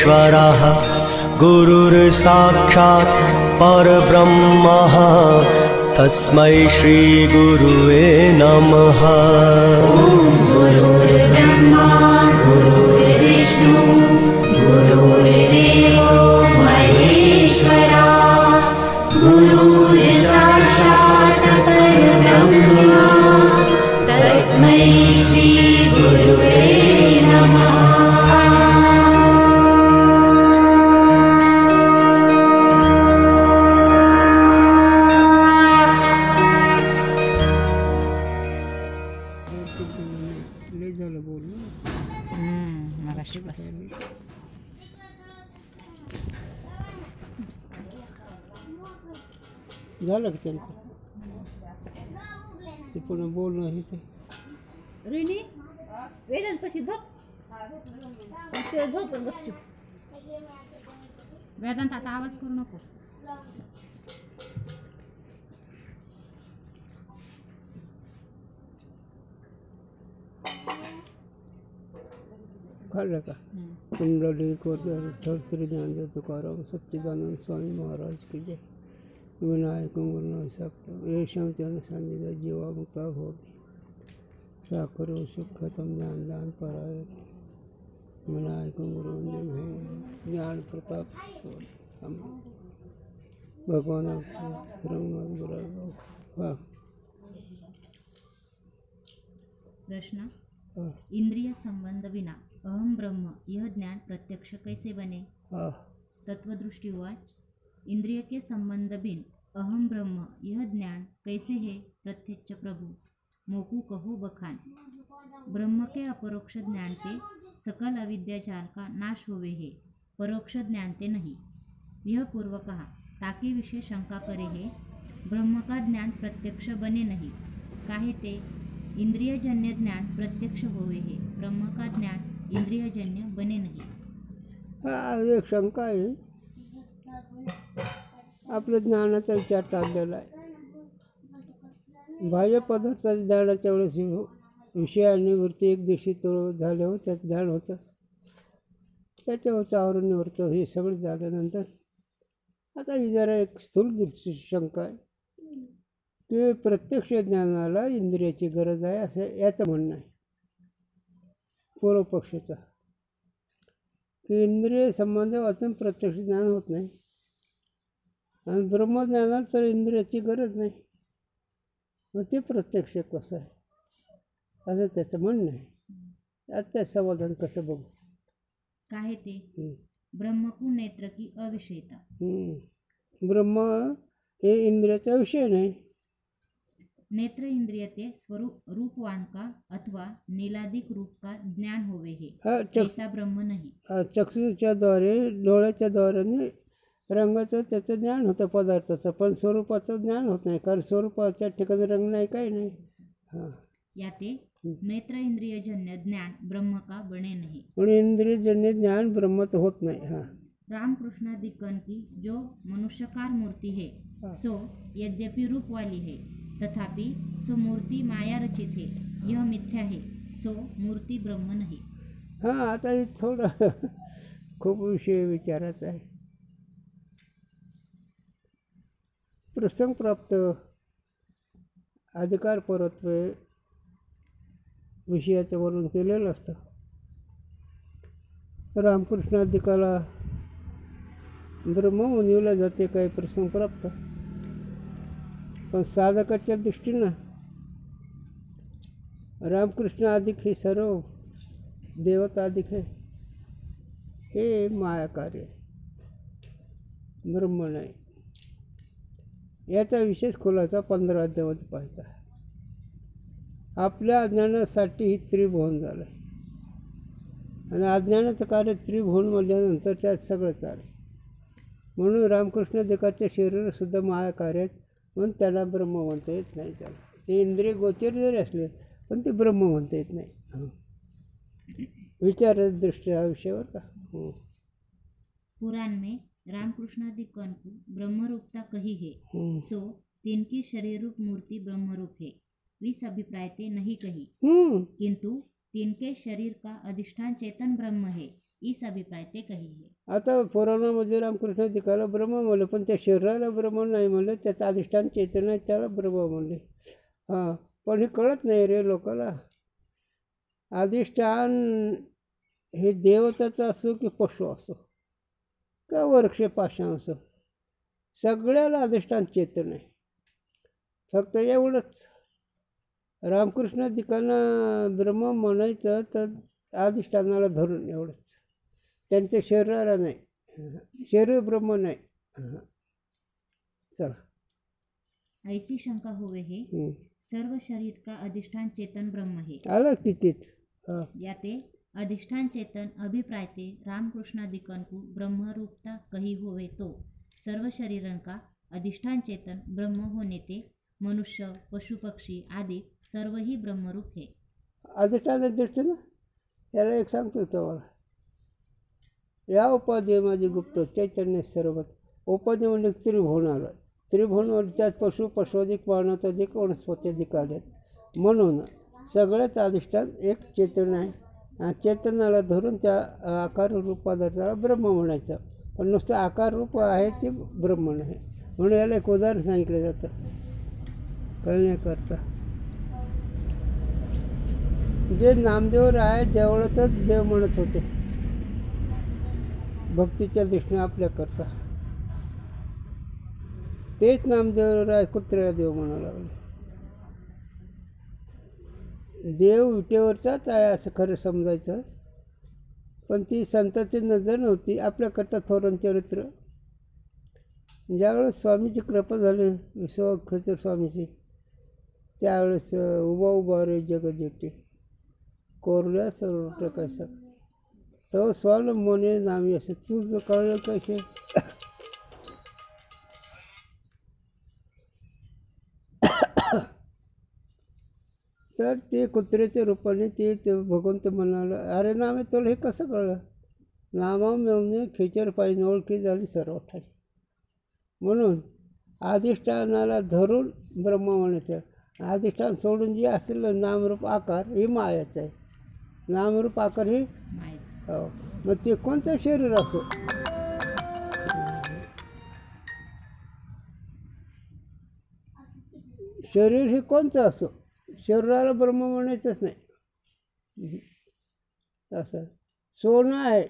परमेश्वरः गुरुर्साक्षात् परब्रह्मः तस्मै श्री गुरुवे नमः। गुरुर्ब्रह्मा गुरुर्विष्णु गुरुर्देवो महेश्वरा गुरुर्साक्षात् परब्रह्मा तस्मै श्री गुरुवे नमः। झालं का त्यांचं ते पुन्हा बोलणं हे ते रोहिणी वेदांत कशी झोप झोप गपचूप. वेदांत आता आवाज करू नको. खाल्लं का कुंडलिक वरद श्री ज्ञानदेव तुकाराम सच्चिदानंद स्वामी महाराज की जय. विनायक गुरुनाथ साक्षात् येषां तेन सन्निधौ जीवा मुक्ता भवति साकरो सुखतम ज्ञानदान पराय विनायक गुरु ज्ञान प्रताप भगवान प्रश्न इंद्रिय संबंध विना अहम ब्रह्म यह ज्ञान प्रत्यक्ष कैसे बने? तत्वदृष्टि उवाच इंद्रिय के संबंध बिन अहम ब्रह्म यह ज्ञान कैसे है प्रत्यक्ष प्रभु मोकू कहू बखान। ब्रह्म के अपरोक्ष ज्ञान के सकल अविद्या जाल का नाश होवे है परोक्ष ज्ञान ते नहीं। यह पूर्व कहा ताकि विषय शंका करे है ब्रह्म का ज्ञान प्रत्यक्ष बने नहीं काहे ते इंद्रियजन्य ज्ञान प्रत्यक्ष होवे है ब्रह्म का ज्ञान इंद्रियजन्य बने नहीं। एक शंका आहे आपल्या ज्ञानाचा विचार चाललेला आहे. बाह्य पदार्थाच्या ज्ञानाच्या वेळेस विषय आणि वृत्ती एक दिवशी तो झाले हो त्यात ज्ञान होतं त्याच्यावरचं आवरण निवडतं हे सगळं झाल्यानंतर आता ही जरा एक स्थूल दृष्टी शंका आहे की प्रत्यक्ष ज्ञानाला इंद्रियाची गरज आहे असं याचं म्हणणं आहे पूर्वपक्षाचा की इंद्रिय संबंध वाचून प्रत्यक्ष ज्ञान होत नाही आणि ब्रह्मज्ञानाला तर इंद्रियाची गरज नाही मग ते प्रत्यक्ष कसं आहे असं त्याचं म्हणणं आहे. आता त्या समाधान कसं बघू काहे ते ब्रह्म को नेत्र की अविषयता. ब्रह्म हे इंद्रियाचा विषय नाही. नेत्र इंद्रिय ते स्वरूप रूपवान का अथवा नीलादिक रूप का ज्ञान होवे है ऐसा ब्रह्म नहीं. चक्षुच्या द्वारे डोळ्याच्या द्वाराने रंगाचं त्याचं ज्ञान होतं पदार्थाचं पण स्वरूपाचं ज्ञान होत नाही कारण स्वरूपाच्या ठिकाणी रंग नाही काही नाही. याते नेत्र इंद्रियजन्य ज्ञान ब्रह्म का बने नहीं. म्हणून इंद्रियजन्य ज्ञान ब्रह्मचं होत नाही. रामकृष्णादिकन की जो मनुष्यकार मूर्ति है सो यद्यपि रूप वाली है तथापि सो मूर्ति माया रचित है यह मिथ्या है सो मूर्ति ब्रह्म नहीं. आता हे थोडं खूप विषय विचारायचा आहे. प्रसंग प्राप्त अधिकार परत्व विषयाचं वर्णन केलेलं असतं. रामकृष्णाधिकाला ब्रह्म म्हणविला जाते काही प्रसंग प्राप्त पण साधकाच्या दृष्टीनं रामकृष्ण अधिक हे सर्व देवता अधिक आहे हे माया कार्य ब्रह्म नाही. याचा विशेष खुलासा 15 अध्यायामध्ये पाहायचा. आपल्या अज्ञानासाठी ही त्रिभुवन झालं आहे आणि अज्ञानाचं कार्य त्रिभुवन म्हटल्यानंतर त्यात सगळं चालेल. म्हणून रामकृष्ण देकाचे शरीरसुद्धा माया कार्य आहेत म्हणून त्याला ब्रह्म म्हणता येत नाही. त्याला ते इंद्रिय गोचर जरी असले पण ते ब्रह्म म्हणता येत नाही. विचारदृष्ट्या विषयावर का पुराण में रामकृष्णादिकन को ब्रह्मरूपता कही है सो तिनकी शरीर रूप मूर्ति ब्रह्मरूप है इस अभिप्राय ते नहीं कही किंतु तिनके शरीर का अधिष्ठान चेतन ब्रह्म है इस अभिप्राय ते कहिए। आता पुराणामध्ये रामकृष्ण दिकाला ब्रह्म म्हणलं, पण त्या शरीराला ब्रह्म नाही म्हणलं, त्याचं अधिष्ठान चैतन्य आहे त्याला ब्रह्म म्हणले. हां, पण हे कळत नाही रे लोकाला. अधिष्ठान हे देवताचं असो की पशु असो का वृक्ष पाषाण असो, सगळ्याला अधिष्ठान चेतन आहे. फक्त एवढंच रामकृष्ण दिकांना ब्रह्म म्हणायचं तर अधिष्ठानाला धरून एवढंच, त्यांच्या शरीराला नाही. शरीर ब्रह्म नाही. चला, ऐसी शंका होवे हे सर्व शरीर का अधिष्ठान चेतन ब्रह्म है. आलं कितीच. हां, याते अधिष्ठान चेतन अभिप्राय ते रामकृष्णादिकन को ब्रह्म रूपता कही होवे तो सर्व शरीरन का अधिष्ठान चेतन ब्रह्म होने ते मनुष्य पशु पक्षी आदि सर्व ही ब्रह्मरूप है. अधिष्ठान दृष्टीनं याला एक सांगतो तुम्हाला, या उपाधी माझी गुप्त चैतन्य सर्वत. उपाधी म्हणजे त्रिभुवन आलं. त्रिभुवन त्यात पशु पशुधिक मानवाधिक वनस्पत्याधिक आलेत. म्हणून सगळ्याच अधिष्ठान एक चेतन आहे. आणि चेतनाला धरून त्या आकार रूप पदार्थाला ब्रह्म म्हणायचं. पण नुसतं आकार रूप आहे ते ब्रह्म नाही. म्हणून याला एक उदाहरण सांगितलं जातं कळण्याकरता. जे नामदेव आहे जवळच देव म्हणत होते भक्तीच्या दृष्टीने आपल्याकरता, तेच नामदेव राय कुत्र्याला देव म्हणायला लागले. देव विटेवरचाच आहे असं खरं समजायचं, पण ती संतांची नजर नव्हती. आपल्याकरता थोरण चरित्र ज्यावेळेस स्वामीची कृपा झाली विश्वखचर स्वामीची, त्यावेळेस उभा रे जगजेटे कोरल्या सर्व टकायचा तो स्वाल मोने नामी असं तुझं कळलं कसे. तर ते कुत्र्याच्या रूपाने ते भगवंत म्हणाला, अरे नामे तुला हे कसं कळलं. नामा मिळवणे खेचर पाहिजे ओळखी झाली सर्व ठाई. म्हणून अधिष्ठानाला धरून ब्रह्म म्हणायचं. अधिष्ठान सोडून जे असेल नामरूप आकार ही मायाचं आहे. नामरूप आकार ही मायेच. हो, मग ते कोणतं शरीर असो. शरीर हे कोणतं असो, शरीराला ब्रह्म म्हणायचंच नाही. असं सोनं आहे,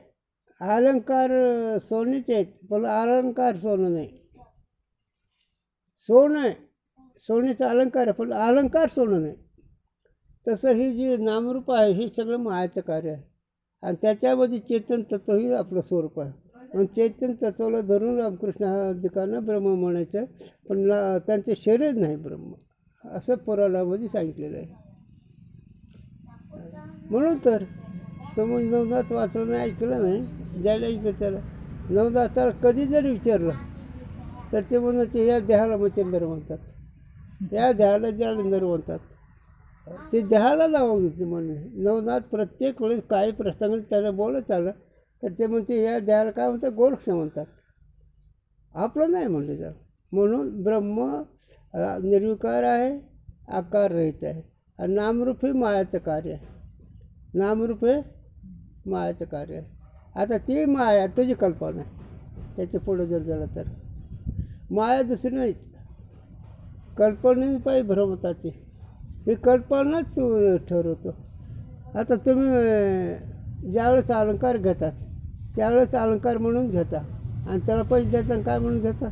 अलंकार सोन्याचे आहेत, पण अलंकार सोनं नाही. सोनं आहे, सोन्याचा अलंकार आहे, पण अलंकार सोनं नाही. तसं ही जी नामरूप आहे हे सगळं मायाचं कार्य आहे. आणि त्याच्यामध्ये चेतन तत्व ही आपलं स्वरूप आहे. मग चैतन्य तत्वाला धरून रामकृष्णादिकांना ब्रह्म म्हणायचं, पण त्यांचे शरीर नाही ब्रह्म, असं पुराणामध्ये सांगितलेलं आहे. म्हणून तर तुम्ही नवनाथ वाचलं नाही, ऐकलं नाही, ज्याला ऐकलं त्याला नवनाथाला कधी जरी विचारलं तर ते म्हणायचे या देहाला मच्छिंदर म्हणतात, या देहाला जालिंदर म्हणतात. ते देहाला लावून घेतले म्हणणे. नवनाथ प्रत्येक वेळेस काही प्रसंग त्याला बोलत आलं तर ते म्हणते या देहाला काय म्हणतात, गोरक्ष म्हणतात, आपलं नाही म्हणले त्याला. म्हणून ब्रह्म निर्विकार आहे, आकार रहित आहे. आणि नामरूप हे मायाचं कार्य आहे. नामरूप हे मायाचं कार्य आहे. आता ती माया तुझी कल्पना आहे. त्याच्या पुढं जर गेलं तर माया दुसरी नाहीच. कल्पने पाहिजे भ्रमताची, ही कल्पनाच तू ठरवतो. आता तुम्ही ज्यावेळेस अलंकार घेतात त्यावेळेस अलंकार म्हणून घेता आणि त्याला पैसे देता काय म्हणून घेतात,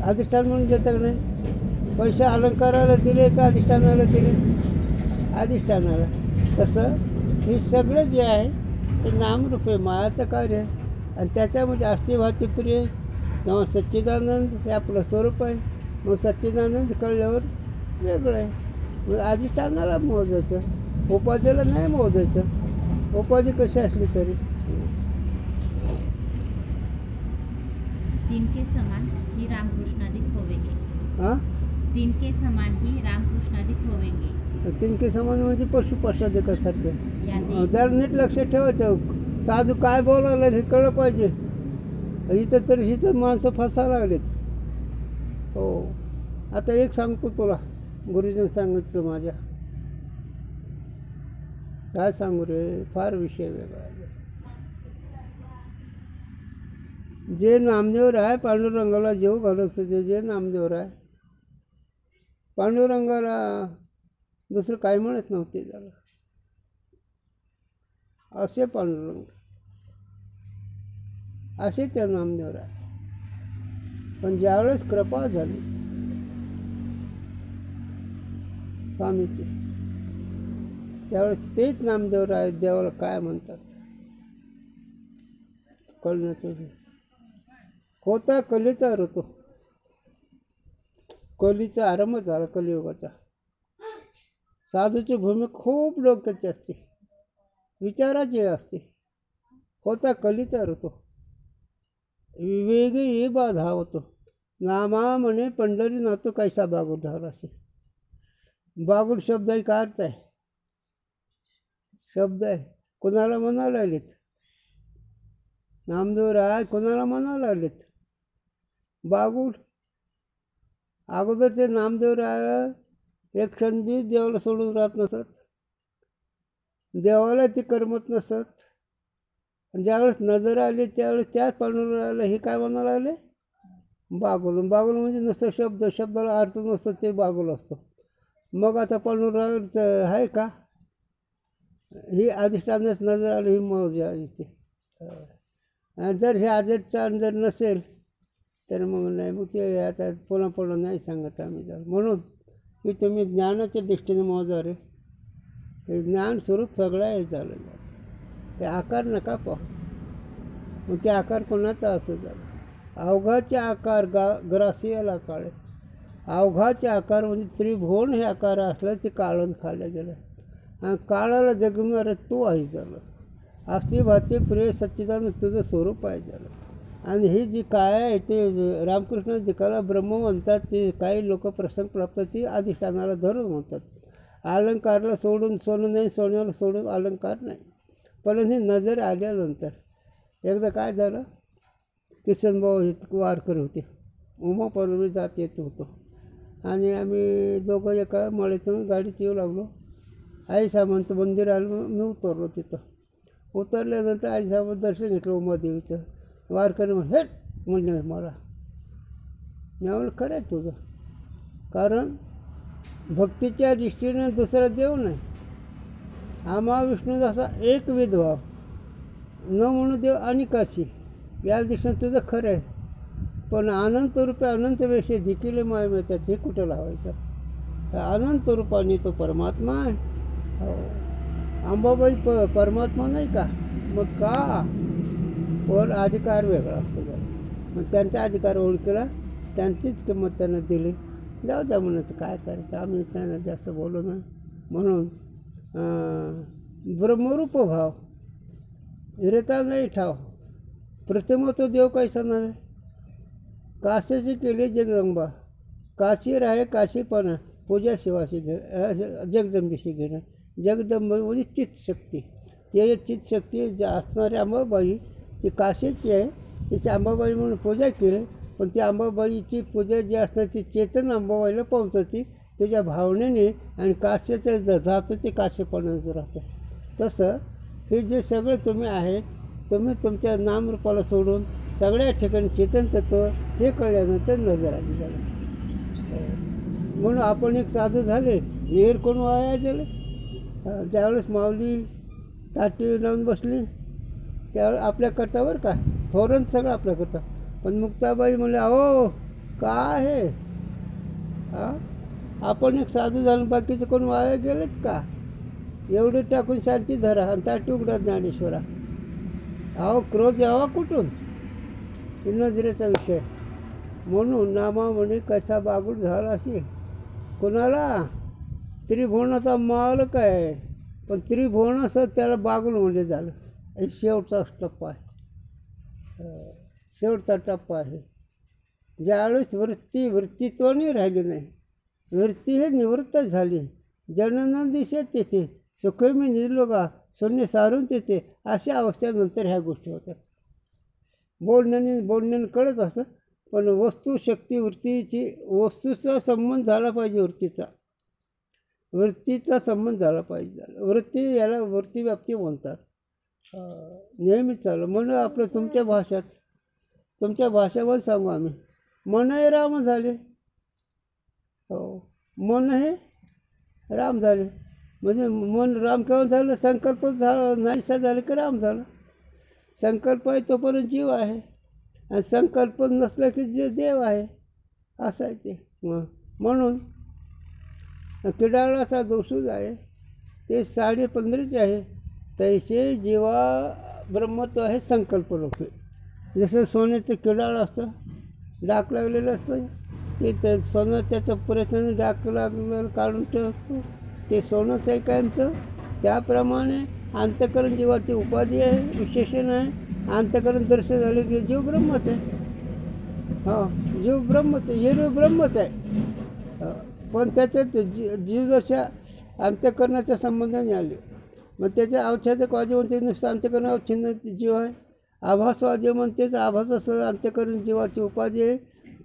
अधिष्ठान म्हणून घेता का नाही. पैसे अलंकाराला दिले का अधिष्ठानाला दिले, अधिष्ठानाला. तसं हे सगळं जे आहे ते नामरूप आहे, मायाचं कार्य आहे. आणि त्याच्यामध्ये अस्थिभाती प्रिय किंवा सच्चिदानंद हे आपलं स्वरूप आहे. मग सच्चिदानंद कळल्यावर वेगळं आहे. मग अधिष्ठानाला मोजायचं, उपाधीला नाही मोजायचं. उपाधी कशी असली तरी तिनके समान ही रामकृष्णादिक होवेंगे. हां, तिनके समान ही रामकृष्णादिक होवेंगे. तिनके समान म्हणजे पशु पशुधिकासारखे. याते जरा नीट लक्ष ठेवायचं. साधू काय बोलायला हे कळलं पाहिजे. इथं तर हिथं माणसं फसायला लागलेत. हो, आता एक सांगतो तुला, गुरुजींनी सांगितलं माझ्या. काय सांगू रे, फार विषय वेगळा आहे. जे नामदेव आहे पांडुरंगाला जेव घालत होते, जे नामदेव आहे पांडुरंगाला दुसरं काय म्हणत नव्हते त्याला, असे पांडुरंग, असे त्या नामदेव आहे. पण ज्यावेळेस कृपा झाली स्वामीची, त्यावेळेस तेच नामदेव आहे देवाला काय म्हणतात कळण्याचं. होता कलीचा ऋतू, कलीचा आरंभ झाला कलियुगाचा. साधूची भूमी खूप डोक्याची असते, विचाराची असते. होता कलीचा ऋतू, विवेगी ये बाधा होतो. नामा म्हणे पंढरी नातो कैसा बागुल झाला असे. बागुल शब्द आहे, काय अर्थ आहे? शब्द आहे, कोणाला म्हणायला लागलेत नामदेव राय, कोणाला म्हणायला लागलेत बागुल. अगोदर ते नामदेव राय एक क्षण बी देवाला सोडून राहत नसत, देवाला ती करमत नसत. आणि ज्यावेळेस नजर आली त्यावेळेस त्याच पांडुरंगाला हे काय म्हणायला लागले बागुल. बागुल म्हणजे नुसतं शब्द, शब्दाला अर्थ नसतो, ते बागुल असतो. मग आता पांडुरंगाचं आहे का, ही अधिष्ठानाच नजर आली, ही मौज इथे. आणि जर हे अधिष्ठान जर नसेल तर मग नाही, मग ते आता पुन्हा पुन्हा नाही सांगत आम्ही. जर म्हणून की तुम्ही ज्ञानाच्या दृष्टीने मोजा रे, हे ज्ञान स्वरूप सगळं हे झालं. ते आकार नका पाहू, मग ते आकार कोणाचा असू झाला. अवघाचे आकार ग्रासियाला काळे, अवघाचे आकार म्हणजे त्रिभुवन हे आकार असलं ते काळून खाल्लं गेलं. आणि काळाला जगवणारं तू आहे झालं. अस्थि भाते प्रिय सच्चिदानंद तुझं स्वरूप आहे झालं. आणि ही जी काय आहे ते रामकृष्ण दिकाला ब्रह्म म्हणतात. ते काही लोक प्रसंग प्राप्त ती अधिष्ठानाला धरून म्हणतात. अलंकारला सोडून सोनं नाही, सोन्याला सोडून अलंकार नाही. पण ही नजर आल्यानंतर एकदा काय झालं, किसनभाऊ हे वारकरी होते, उमापल्लवी जात येत होतो. आणि आम्ही दोघं एका मळ्यातून गाडीत येऊ लागलो. आई साहेबांचं मंदिर आलं, मी उतरलो. तिथं उतरल्यानंतर आई साहेबांचं दर्शन घेतलं उमादेवीचं. वारकरी हे म्हणले मला, मी म्हणलं खरं आहे तुझं, कारण भक्तीच्या दृष्टीने दुसरा देव नाही. आम्हा विष्णू जसा एक विधभाव न म्हणून देव अनिकाशी, या दृष्टीने तुझं खरं आहे. पण अनंत रूपे अनंत वेशे देखील माय मिळतात, हे कुठं लावायचं? अनंत रूपाने तो परमात्मा आहे. अंबाबाई परमात्मा नाही का? मग का? पण अधिकार वेगळा असतो जरा. मग त्यांचा अधिकार ओळखला, त्यांचीच किंमत त्यांना दिली. जाऊ द्या म्हणायचं, काय करायचं, आम्ही त्यांना जास्त बोलू नाही. म्हणून ब्रह्मरूप भाव हिरता नाही ठाव, प्रतिमा तो देव कैसा नव्हे. काशीची केली जगदंबा, काशी राहे काशीपणा, पूजा शिवाशी घे जगदंबेशी घेणं. जगदंबा म्हणजे चित्तशक्ती, ते चित्तशक्ती जे असणारी अंबाबाई ती काशीची आहे. तिची अंबाबाई म्हणून पूजा केली. पण ती अंबाबाईची पूजा जी असणार ती चेतन अंबाबाईला पोहोचते तुझ्या भावनेने. आणि काशीचं जातो ते काशीपणाचं राहतं. तसं हे जे सगळे तुम्ही आहेत, तुम्ही तुमच्या नामरूपाला सोडून सगळ्या ठिकाणी चेतन तत्व हे कळल्यानंतर नजर आली झालं. म्हणून आपण एक साधू झाले, विहीर कोण वाया झाले. ज्यावेळेस माऊली ताटी लावून बसली त्यावेळेस आपल्या करतावर का थोरं सगळं आपल्या करता. पण मुक्ताबाई म्हणले, अहो काय आहे, आपण एक साधू झालं, बाकीचं कोण वाया गेलेत का? एवढे टाकून शांती धरा आणि ताटी उघडा ज्ञानेश्वरा. अहो क्रोध यावा कुठून? ही नजरेचा विषय. म्हणून नामा म्हणे कसा बागुल झाला असे. कोणाला? त्रिभुवनाचा मालक आहे, पण त्रिभुवन असं त्याला बागुल म्हणजे झालं. हे शेवटचा टप्पा आहे, शेवटचा टप्पा आहे. ज्यावेळेस वृत्तित्वाने राहिली नाही, वृत्ती हे निवृत्त झाली. जनन दिशेत तेथे सुखे मी निर्लोगा, शून्य सारून तेथे, अशा अवस्थेनंतर ह्या गोष्टी होतात. बोलण्याने कळत असं, पण वस्तू शक्ती वृत्तीची, वस्तूचा संबंध झाला पाहिजे वृत्तीचा. वृत्तीचा संबंध झाला पाहिजे. वृत्ती याला वृत्तीव्याप्ती म्हणतात. नेहमीच चालू म्हणून आपलं तुमच्या भाषेवर सांगू आम्ही, मन हे राम झाले. हो, मन हे राम झाले. म्हणजे मन राम केव्हा झालं? संकल्प झाला नाहीसा झाले की राम झालं. संकल्प आहे तोपर्यंत जीव आहे, आणि संकल्प नसलं की जे देव आहे. असं आहे ते. म्हणून किडाळाचा दोषच आहे ते 15.5 आहे. तैसे जीवा ब्रह्मत्व आहे संकल्परूपी. जसं सोन्याचं किडाळ असतं, डाक लागलेलं असतं, ते सोनं त्याचा प्रयत्नाने डाक लागलेलं काढून ठेवतो, ते सोनंच आहे कायमचं. त्याप्रमाणे अंतःकरण जीवाची उपाधी आहे, विशेषण आहे. अंतःकरण दर्शन झाले की जीव ब्रह्मच आहे. जीव ब्रह्मच आहे, हे ब्रह्मच आहे. पण त्याच्यात जीव जशा अंतःकरणाच्या संबंधाने आले, मग त्याच्या अवच्छेदकवादी म्हणते नुसतं अंतःकरण अवच्छिन्न जीव आहे. आभासवादी म्हणतेच आभासासह अंतःकरण जीवाची उपाधी आहे.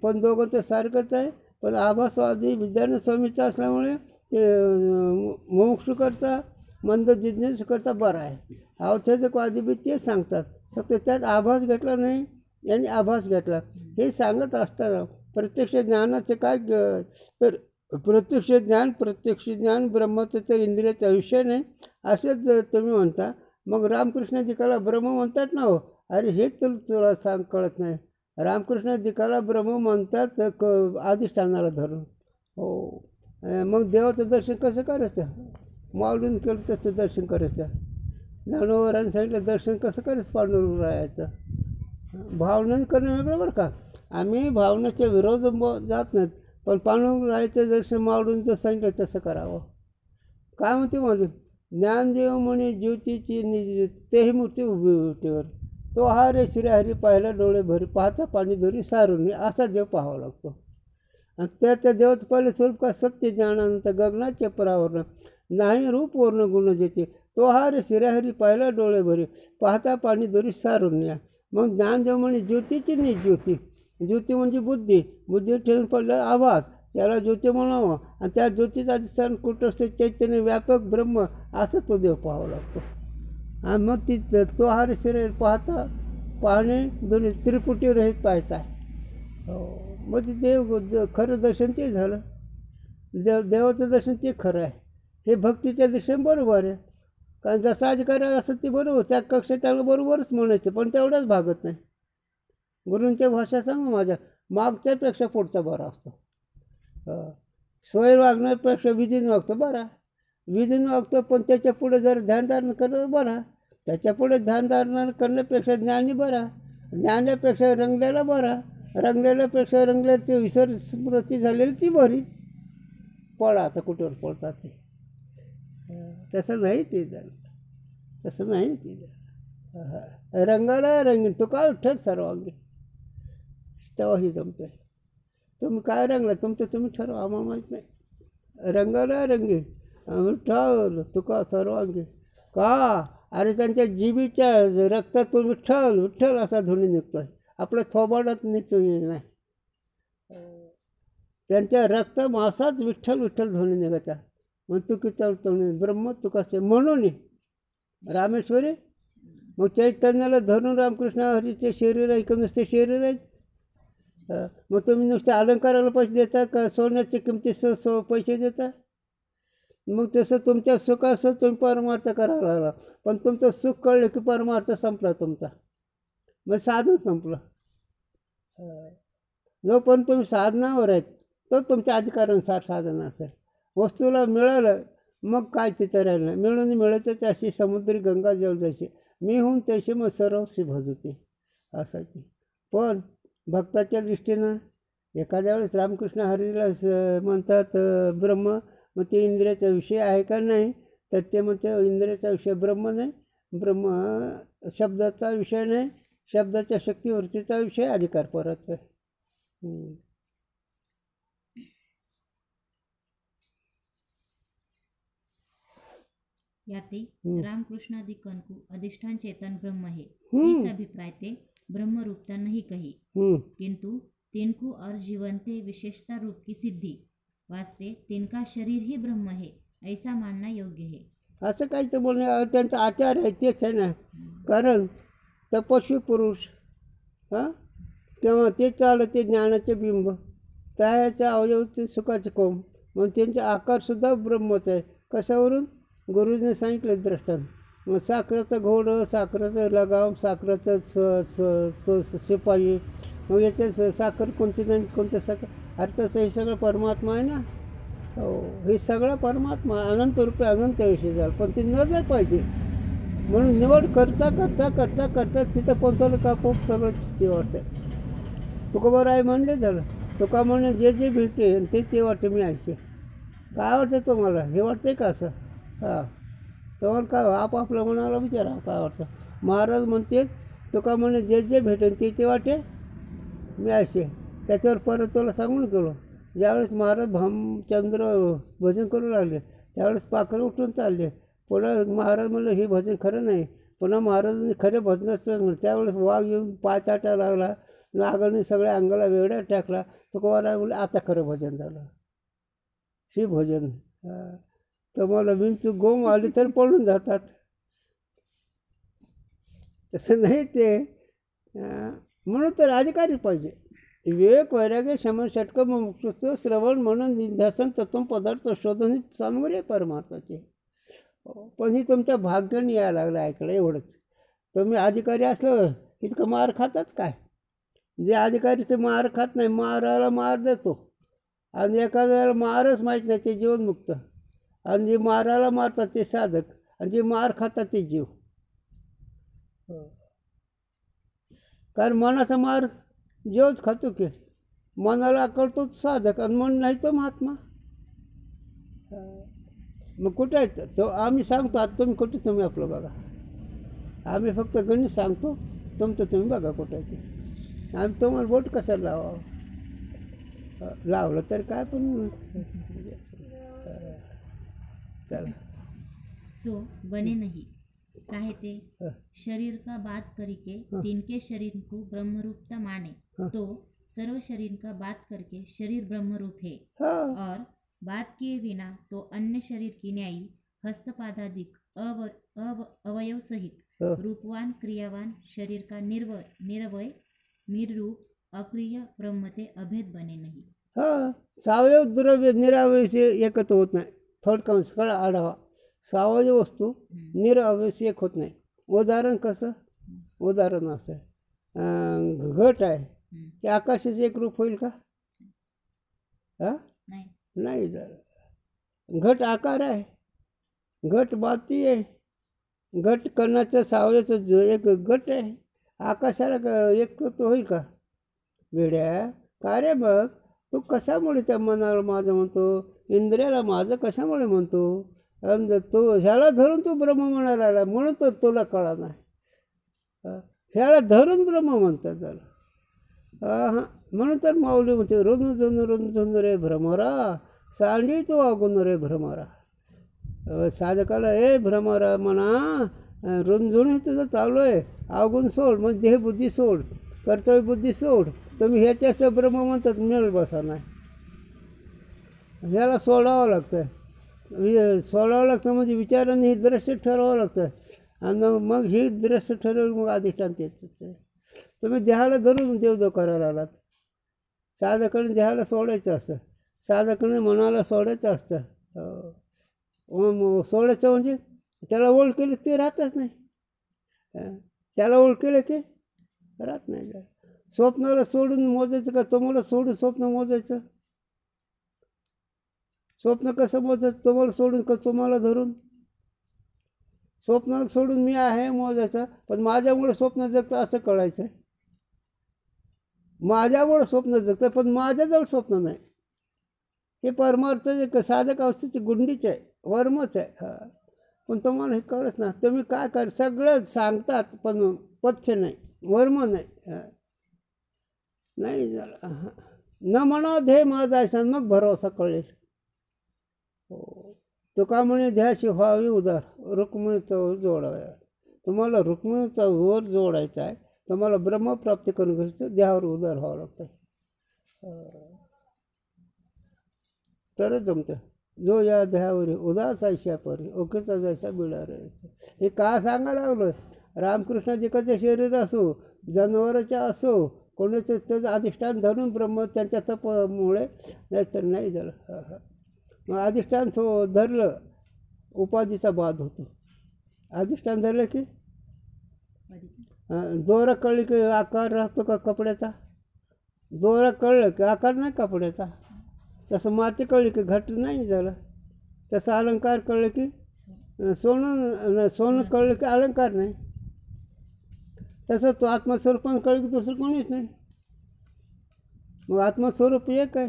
पण दोघं तर सारखंच आहे. पण आभासवादी विज्ञान स्वामीचा असल्यामुळे ते मुमुक्षू करता, मंद जिज्ञासू करता बरं आहे. अवच्छेदकवादी बी तेच सांगतात, फक्त त्यात आभास घेतला नाही, यांनी आभास घेतला. हे सांगत असताना प्रत्यक्ष ज्ञानाचे काय तर प्रत्यक्ष ज्ञान ब्रह्माचं तर इंद्रियाचा विषय नाही असेच तुम्ही म्हणता. मग रामकृष्ण दिकाला ब्रह्म म्हणतात ना. हो, अरे हेच तुला कळत नाही. रामकृष्ण दिकाला ब्रह्म म्हणतात अधिष्ठानाला धरून. हो, मग देवाचं दर्शन कसं करायचं? माऊलीनं केलं तसं दर्शन करायचं. ज्ञानोबरांनी सांगितलं दर्शन कसं करायचं? पांडुरंग राहायचं. भावनेनं करणं वेगळं बरं का. आम्ही भावनेच्या विरोध जात नाहीत, पण पांडुरंग राहायचं दर्शन माऊलीनं सांगितलं तसं करावं. काय म्हणते माऊली? ज्ञानदेव म्हणे ज्योतीची निज्योती, तेही मूर्ती उभी विटेवर. तो हा रे श्रीहरी पाहिला डोळे भरी, पाहता पाणी धरी सारून, असा देव पाहावा लागतो. आणि त्याच्या देवाचं पहिले स्वरूप का? सत्य ज्ञानानंतर गगनाचे परावरण, नाही रूप वर्ण गुण जेते. तो हा रे श्रीहरी पाहिला डोळे भरी, पाहता पाणी धरी सारून. मग ज्ञानदेव म्हणे ज्योतीची निज्योती. ज्योती म्हणजे बुद्धी ठेवून पडलेला आभास, त्याला ज्योती म्हणावं. आणि त्या ज्योतीचं अधिष्ठान कुठं असते? चैतन्य व्यापक ब्रह्म, असं तो देव पाहावा लागतो. आणि मग तो हा रे श्री पाहणे दोन्ही त्रिपुटी रहित पाहायचा आहे. हो, मग ते खरं दर्शन ते झालं. देवाचं दर्शन ते खरं आहे. हे भक्तीच्या दर्शन बरोबर आहे. कारण जसा अधिकारी असं ते बरोबर, त्या कक्षेत त्याला बरोबरच म्हणायचं, पण तेवढंच भागत नाही. गुरूंच्या भाषा सांगू माझ्या, मागच्यापेक्षा पुढचा बरा असतो. सोय वागण्यापेक्षा विधीनं वागतो बरा. विधीनं वागतो, पण त्याच्या पुढे जर ध्यानधारण करणं बरा. त्याच्या पुढे ध्यानधारण करण्यापेक्षा ज्ञानी बरा. ज्ञानापेक्षा रंगलेला बरा. रंगलेल्यापेक्षा रंगल्याची विसरस्मृती झालेली ती बरी. पळा आता कुठवर पळतात ते. तसं नाही ते झालं, तसं नाही ते झालं. रंगाला रंगीन तो काय विठ्ठल सर्वांगी, तेव्हाही जमतं आहे. तुम्ही काय रंगला तुमचं तुम्ही ठरवा, आम्हाला माहीत नाही. रंगाला रंगीन विठ्ठल तुका सर्वांगी. का? अरे त्यांच्या जिभेच्या रक्तातून विठ्ठल विठ्ठल असा ध्वनी निघतो आहे. आपल्या थोबाडात निघतो नाही, त्यांच्या रक्त मासात विठ्ठल विठ्ठल ध्वनी निघायचा. मग तू किती ब्रह्म तू कसे म्हणून रामेश्वरी. मग चैतन्याला धरून रामकृष्ण हरीचे शरीर आहे का नुसते शरीर आहेत? मग तुम्ही नुसते अलंकाराला पैसे देता का सोन्याच्या किमतीसह पैसे देता? मग तसं तुमच्या सुखासह तुम्ही परमार्थ करायला लागला, पण तुमचं सुख कळलं की परमार्थ संपला तुमचा, मग साधन संपलं. जो पण तुम्ही साधनावर आहेत तो तुमच्या अधिकारानुसार साधन असेल. वस्तूला मिळालं मग काय तिथं राहिलं नाही. मिळून मिळतं त्याशी समुद्री गंगा जल जशी, मी होऊन तशी मग सर्वस्वी भजते असं ते. पण भक्ताच्या दृष्टीनं एखाद्या वेळेस रामकृष्ण हरीला म्हणतात ब्रह्म, मग ते इंद्रियाचा विषय आहे का नाही? तर ते म्हणते इंद्रियाचा विषय ब्रह्म नाही, ब्रह्म शब्दाचा विषय नाही, शब्दाच्या शक्तिवृत्तीचा विषय अधिकार परत आहे. याते रामकृष्णादि कनकु अधिष्ठान चेतन ब्रह्म है, इस अभिप्राय ते ब्रह्म रूपता नहीं कही, किंतु तिनको और जीवन ते विशेषता रूप की सिद्धि वास्ते तिनका शरीर ही ब्रह्म है, ऐसा मानना योग्य है. असं काही तर बोलणे त्यांचा आचार आहे तेच आहे ना. कारण तपस्वी पुरुष हां तेव्हा ते चाललं ते ज्ञानाचे बिंब त्याच्या अवयव ते सुखाचे कोंब मग त्यांचे आकारसुद्धा ब्रह्मच आहे. कशावरून गुरुजीने सांगितलं दृष्टांत. मग साखरेचं घोडं साखरेचं लगाम साखरेचं शिपाई मग याच्या साखर कोणती नाही कोणतं साखर अरे तसं हे सगळं परमात्मा आहे ना. हो हे सगळं परमात्मा अनंत रूपे अनंत विषय झालं पण ते न जाय पाहिजे म्हणून निवड करता करता करता करता तिथं पोचवलं का खूप सगळं ते वाटतं. तुकोबा आहे म्हणले झालं. तुका म्हणे जे जे भेटे ते ते वाटते मी ऐसे. काय वाटतं तुम्हाला हे वाटते का असं? हां तुम्हाला काय आपापल्या मनाला विचारा काय वाटतं. महाराज म्हणते तुका म्हणे जे जे भेटेन ते ते वाटे मी ऐसे. त्याच्यावर परत तुला सांगून गेलो. ज्यावेळेस महाराज भामचंद्र भजन करू लागले त्यावेळेस पाखरं उठून चालले. पुन्हा महाराज म्हणलं हे भजन खरं नाही. पुन्हा महाराजांनी खरे भजनच सांगलं. त्यावेळेस वाघ येऊन पाय चाटायला लागला. नागाने सगळ्या अंगाला वेगळ्या टाकला. तुकोबाराय म्हणलं आता खरं भजन झालं. हे भजन तर मला विंचू गोम आली तर पळून जातात तसं नाही ते. म्हणून तर अधिकारी पाहिजे. विवेक वैराग्य शमन षटक मुक्त श्रवण म्हणून निध्यासन तत्व पदार्थ शोधन ही सामग्री आहे परमार्थाची. पण ही तुमच्या भाग्याने यायला लागलं ऐकलं एवढंच. तुम्ही अधिकारी असलं इतकं मार खातात काय. जे अधिकारी ते मार खात नाही मारायला मार देतो आणि एखाद्याला मारच माहीत नाही ते जीवनमुक्त आणि जे मारायला मारतात ते साधक आणि जे मार खातात ते जीव. कारण मनाचा मार जीवच खातो की. मनाला कळतो साधक आणि मन नाही तो महात्मा. मग कुठं आहे तो आम्ही सांगतो आता तुम्ही कुठे तुम्ही आपलं बघा. आम्ही फक्त गणित सांगतो तुमचं तुम्ही बघा कुठं आहे ते. आम्ही तुम्हाला बोट कसं लावावं लावलं तर काय पण चला. सो बने नहीं कहते शरीर का बात करके तिनके शरीर को ब्रह्मरूपता माने तो सर्व शरीर का बात करके शरीर ब्रह्मरूप है. और बात किए बिना तो अन्य शरीर की न्यायी हस्तपादादिक अवयव सहित रूपवान क्रियावान शरीर का निरवय निर्रूप अक्रिय ब्रह्मते अभेद बने नहीं. हां सावयव द्रव्य निरावयशी एकत्र होत नाही. थोडक्यात सगळा आढावा सावयव वस्तू निरावयशी एक होत नाही. उदाहरण कसं उदाहरण असं घट आहे ते आकाशाचं एक रूप होईल का? हां नाही झालं. घट आकार आहे घट माती आहे घट कणाचं सावयवचं जो एक घट आहे. आकाशाला एक तो होईल का? वेड्या का रे बघ तू कशामुळे त्या मनाला माझं म्हणतो इंद्रियाला माझं कशामुळे म्हणतो आणि तो ह्याला धरून तू ब्रह्म म्हणायला लागला म्हणून तर तुला कळा नाही. ह्याला धरून ब्रह्म म्हणतात त्याला. हां म्हणून तर माऊली म्हणते रुंद रे भ्रमरा सांडी तो अगुण रे भ्रमरा. साधकाला ए भ्रमरा म्हणा रुंजून तुझं चालू आहे अवगुण सोड मग देहबुद्धी सोड कर्तव्यबुद्धी सोड. तुम्ही ह्याच्याचं ब्रह्म म्हणतात मिळेल बसा नाही. ह्याला सोडावं लागतं सोडावं लागतं म्हणजे विचाराने ही दृश्य ठरवावं लागतं आणि मग ही दृश्य ठरवून मग अधिष्ठान तेच. तुम्ही देहाला धरून देवदेव करायला आलात. साधकाने देहाला सोडायचं असतं साधकाने मनाला सोडायचं असतं. सोडायचं म्हणजे त्याला ओळ केली ते राहतच नाही. त्याला ओळ केलं की राहत नाही. स्वप्नाला सोडून मोजायचं का तुम्हाला सोडून स्वप्न मोजायचं? स्वप्न कसं मोजायचं तुम्हाला सोडून का तुम्हाला धरून? स्वप्नाला सोडून मी आहे मोजायचं पण माझ्यामुळे स्वप्न जगतं असं कळायचं. माझ्यामुळे स्वप्न जगतं पण माझ्याजवळ स्वप्न नाही. हे परमार्थ जे साधक अवस्थेची गुंडीच आहे वर्मच आहे. हां पण तुम्हाला हे कळत ना. तुम्ही काय कर सगळं सांगतात पण पथ्य नाही वर्म नाही. नाही झालं न म्हणा ध्येय माझा आहे मग भरोसा कळेल. हो तुका म्हणे ध्याशी व्हावी उदार रुक्मिणीचा वर जोडाव्या. तुम्हाला रुक्मिणीचा वर जोडायचा आहे तुम्हाला ब्रह्मप्राप्ती करून घ्यायचं देहावर उदार व्हावं लागतं तरच जमतं. जो या देहावर उदास ऐशा परी ओकेचा जैसा बिळा राहायचा. हे का सांगायला लागलं? रामकृष्णाधिकाचे शरीर असो, जनावराचे असो, कोणाचं त्याचं अधिष्ठान धरून ब्रह्म त्यांच्या तपमुळे नाही तर नाही झालं. मग अधिष्ठान धरलं, उपाधीचा बाध होतो. अधिष्ठान धरलं की दोरा कळली की आकार राहतो का कपड्याचा? दोरा कळलं की आकार नाही कपड्याचा. तसं माती कळली की घट नाही झालं. तसं अलंकार कळलं की सोनं कळलं की अलंकार नाही. तसं तो आत्मस्वरूपानं कळलं की दुसरं कोणीच नाही. मग आत्मस्वरूप एक आहे,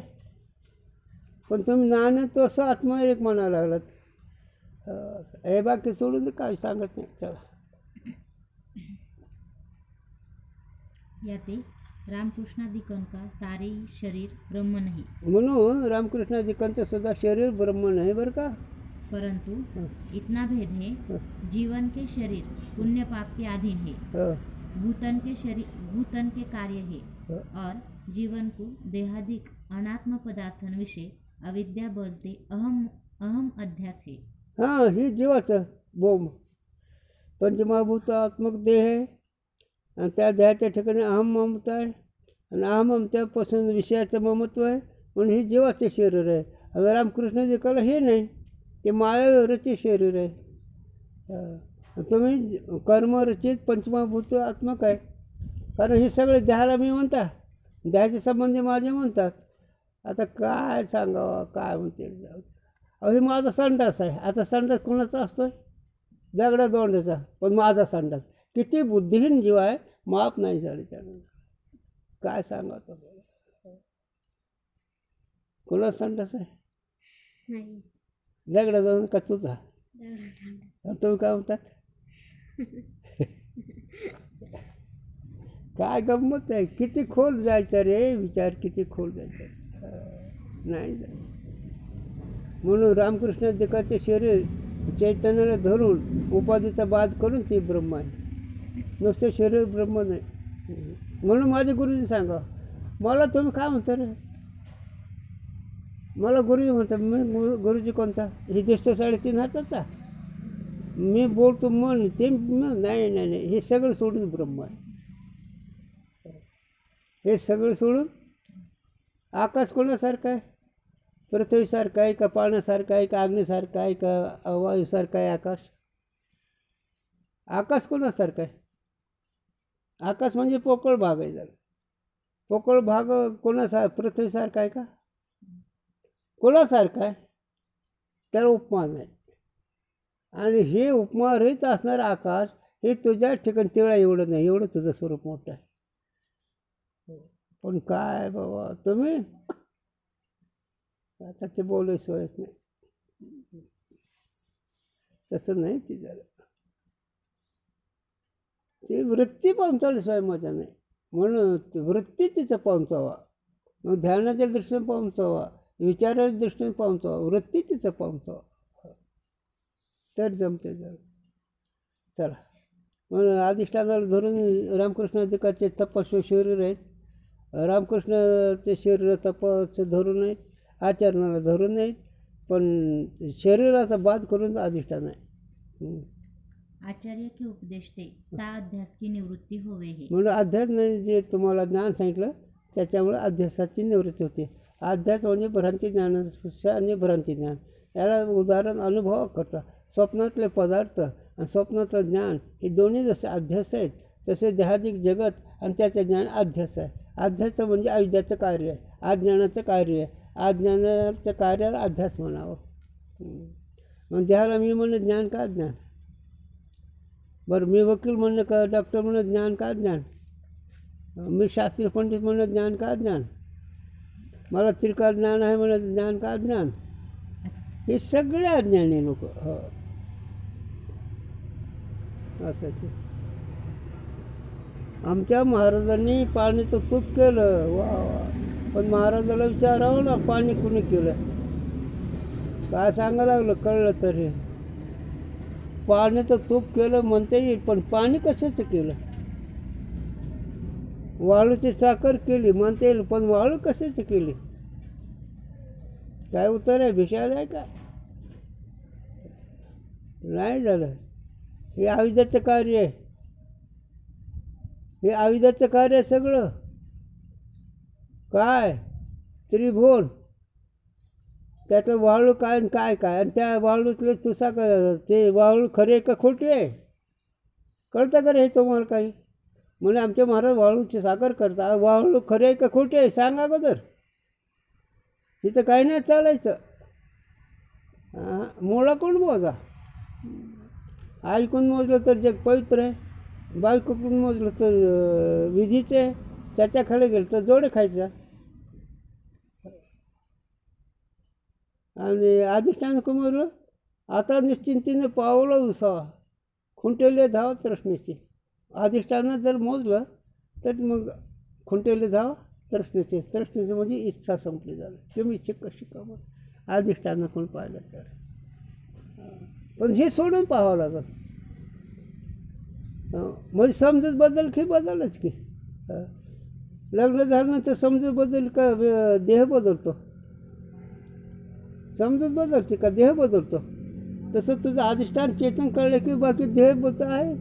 पण तुम्ही नाणं तसं आत्मा एक म्हणायला लागलात. हे बाकी सोडून काय सांगत नाही. चला याते रामकृष्णादिकांका सारे शरीर ब्रह्म नाही, म्हणून रामकृष्णादिकांचं सुद्धा शरीर ब्रह्म नाही बरं का. परंतु इतना भेद है, जीवन के शरीर पुण्य पाप के अधीन है, भूतन के शरीर भूतन के कार्य है, और जीवन को देहादिक अनात्म पदार्थन विषय अविद्या बोलते अहम अहम अध्यास है. हां, ही जीवाचं बोंब. पंचमहाभूतात्मक देह आहे आणि त्या देहाच्या ठिकाणी अहम ममता आहे आणि अहम ममत्यापासून विषयाचं ममत्व आहे, म्हणून ही जीवाचे शरीर आहे. आता रामकृष्णादिकाला हे नाही, ते मायावरचे शरीर आहे. तुम्ही कर्मरचित पंचमहाभूतात्मक आहे, कारण हे सगळे देहाला मी म्हणता, देहाचे संबंधी माझे म्हणतात. आता काय सांगावं, काय म्हणते. अहो, हे माझा संडास आहे. आता संडास कोणाचा असतोय? दगडा दोंडाचा, पण माझा संडास. किती बुद्धिहीन जीव आहे, माफ नाही झाले त्यानं. काय सांगा तो, कोणाचा संडास आहे? दगडा दोंड का तुझा? तुम्ही काय म्हणतात? काय गंमत आहे. किती खोल जायचं रे विचार, किती खोल जायचं. नाही जायचं. म्हणून रामकृष्णादिकाचे शरीर चैतन्याला धरून उपाधीचा बाध करून ते ब्रह्म आहे, नुसतं शरीर ब्रह्म नाही. म्हणून माझे गुरुजी सांगा, मला तुम्ही काय म्हणता रे? मला गुरुजी म्हणतात. मी गुरुजी कोणता? हे दिसतं 3.5 हाताचा. मी बोलतो मन ते नाही नाही नाही, हे सगळं सोडून ब्रह्म आहे. हे सगळं सोडून आकाश कोणासारखं आहे? पृथ्वीसारखं आहे का? पाण्यासारखं आहे का? अग्नीसारखं आहे का? वायूसारखं आहे आकाश? आकाश कोणासारखं आहे? आकाश म्हणजे पोकळ भाग आहे. जर पोकळ भाग पृथ्वीसारखा आहे का? कोणासारखं आहे? त्याला उपमा नाही. आणि हे उपमारहित असणारं आकाश हे तुझ्या ठिकाणी तेवढा एवढं नाही, एवढं तुझं स्वरूप मोठं आहे. पण काय बाबा तुम्ही आता ते बोलायची सोयच नाही. तसं नाही ती झालं. ती वृत्ती पावसाळी सोय मजा नाही, म्हणून वृत्ती तिचं पावसावा. मग ध्यानाच्या दृष्टीने पावसावा, विचाराच्या दृष्टीने पावसावा, वृत्ती तिचं पावसावा, तर जमते झालं. चला, म्हणून अधिष्ठानाला धरून रामकृष्णाधिकाचे तपस्वी शरीर आहेत. रामकृष्णाचे शरीर तपास धरून आहेत, आचरणाला धरून नाहीत, पण शरीराचा बाध करून अधिष्ठान आहे. आचार्य के उपदेश ते ता अध्यास की निवृत्ती होवे हे. म्हणून अध्यास नाही, जे तुम्हाला ज्ञान सांगितलं त्याच्यामुळे अध्यासाची निवृत्ती होते. अध्यास म्हणजे भ्रांती ज्ञान आणि भ्रांती ज्ञान. याला उदाहरण अनुभव करता. स्वप्नातले पदार्थ आणि स्वप्नातलं ज्ञान हे दोन्ही जसे अध्यास आहेत, तसे देहादिक जगत आणि त्याचं ज्ञान अध्यास आहे. अध्यास म्हणजे अविद्याचं कार्य आहे, अज्ञानाचं कार्य आहे. अज्ञानाच्या कार्याला अध्यास म्हणावं. मग देहाला मी म्हणणं ज्ञान का ज्ञान? बरं, मी वकील म्हणणं का, डॉक्टर म्हणणं ज्ञान का ज्ञान? मी शास्त्रीय पंडित म्हणणं ज्ञान का ज्ञान? मला त्रिकाल ज्ञान आहे म्हणणं ज्ञान का ज्ञान? हे सगळे अज्ञानी लोक. हो, असं ते. आमच्या महाराजांनी पाणीचं तूप केलं, वा वा. पण महाराजाला विचारावं ना, पाणी कुणी केलं? काय सांगायला लागलं? कळलं तरी पाण्याचं तूप केलं म्हणता येईल, पण पाणी कशाचं केलं? वाळूची साखर केली म्हणता येईल, पण वाळू कशाची केली? काय उत्तर आहे? भिक्षा आहे काय? नाही झालं. हे आयुधाचं कार्य आहे. हे आयुधाचं कार्य आहे सगळं. काय त्रिभुवन, त्यातलं वाळू काय आणि काय काय, आणि त्या वाळूतले तुसा ते वाळू खरे का खोटे आहे? कळतं का रे हे तुम्हाला काही? म्हणजे आमचे महाराज वाळूची साखर करता, वाळू खरे का खोटे आहे सांगा अगोदर. तिथं काही नाही चालायचं. मोळा कोण मोजा? ऐकून मोजलं तर जग पवित्र आहे, बायकोकडून मोजलं तर विधीचं आहे, त्याच्या खाली गेलं तर जोडे खायचा. आणि अधिष्ठान मोजलं, आता निश्चिंतीने पावलं उसावा, खुंटेले धावा तृष्णेचे. अधिष्ठानं जर मोजलं तर मग खुंटेले धावा तृष्णेचे. तृष्णेचं म्हणजे इच्छा संपली झाली. तुम्ही इच्छा कशी कामं अधिष्ठानं कोण पाहिलं तर. पण हे सोडून पाहावं लागत. म्हणजे समजूत बदल की बदलच की. लग्न झाल्यानंतर समजूत बदल का देह बदलतो? समजूत बदलते का देह बदलतो? तसं तुझं अधिष्ठान चेतन कळलं की बाकी देह बदल आहे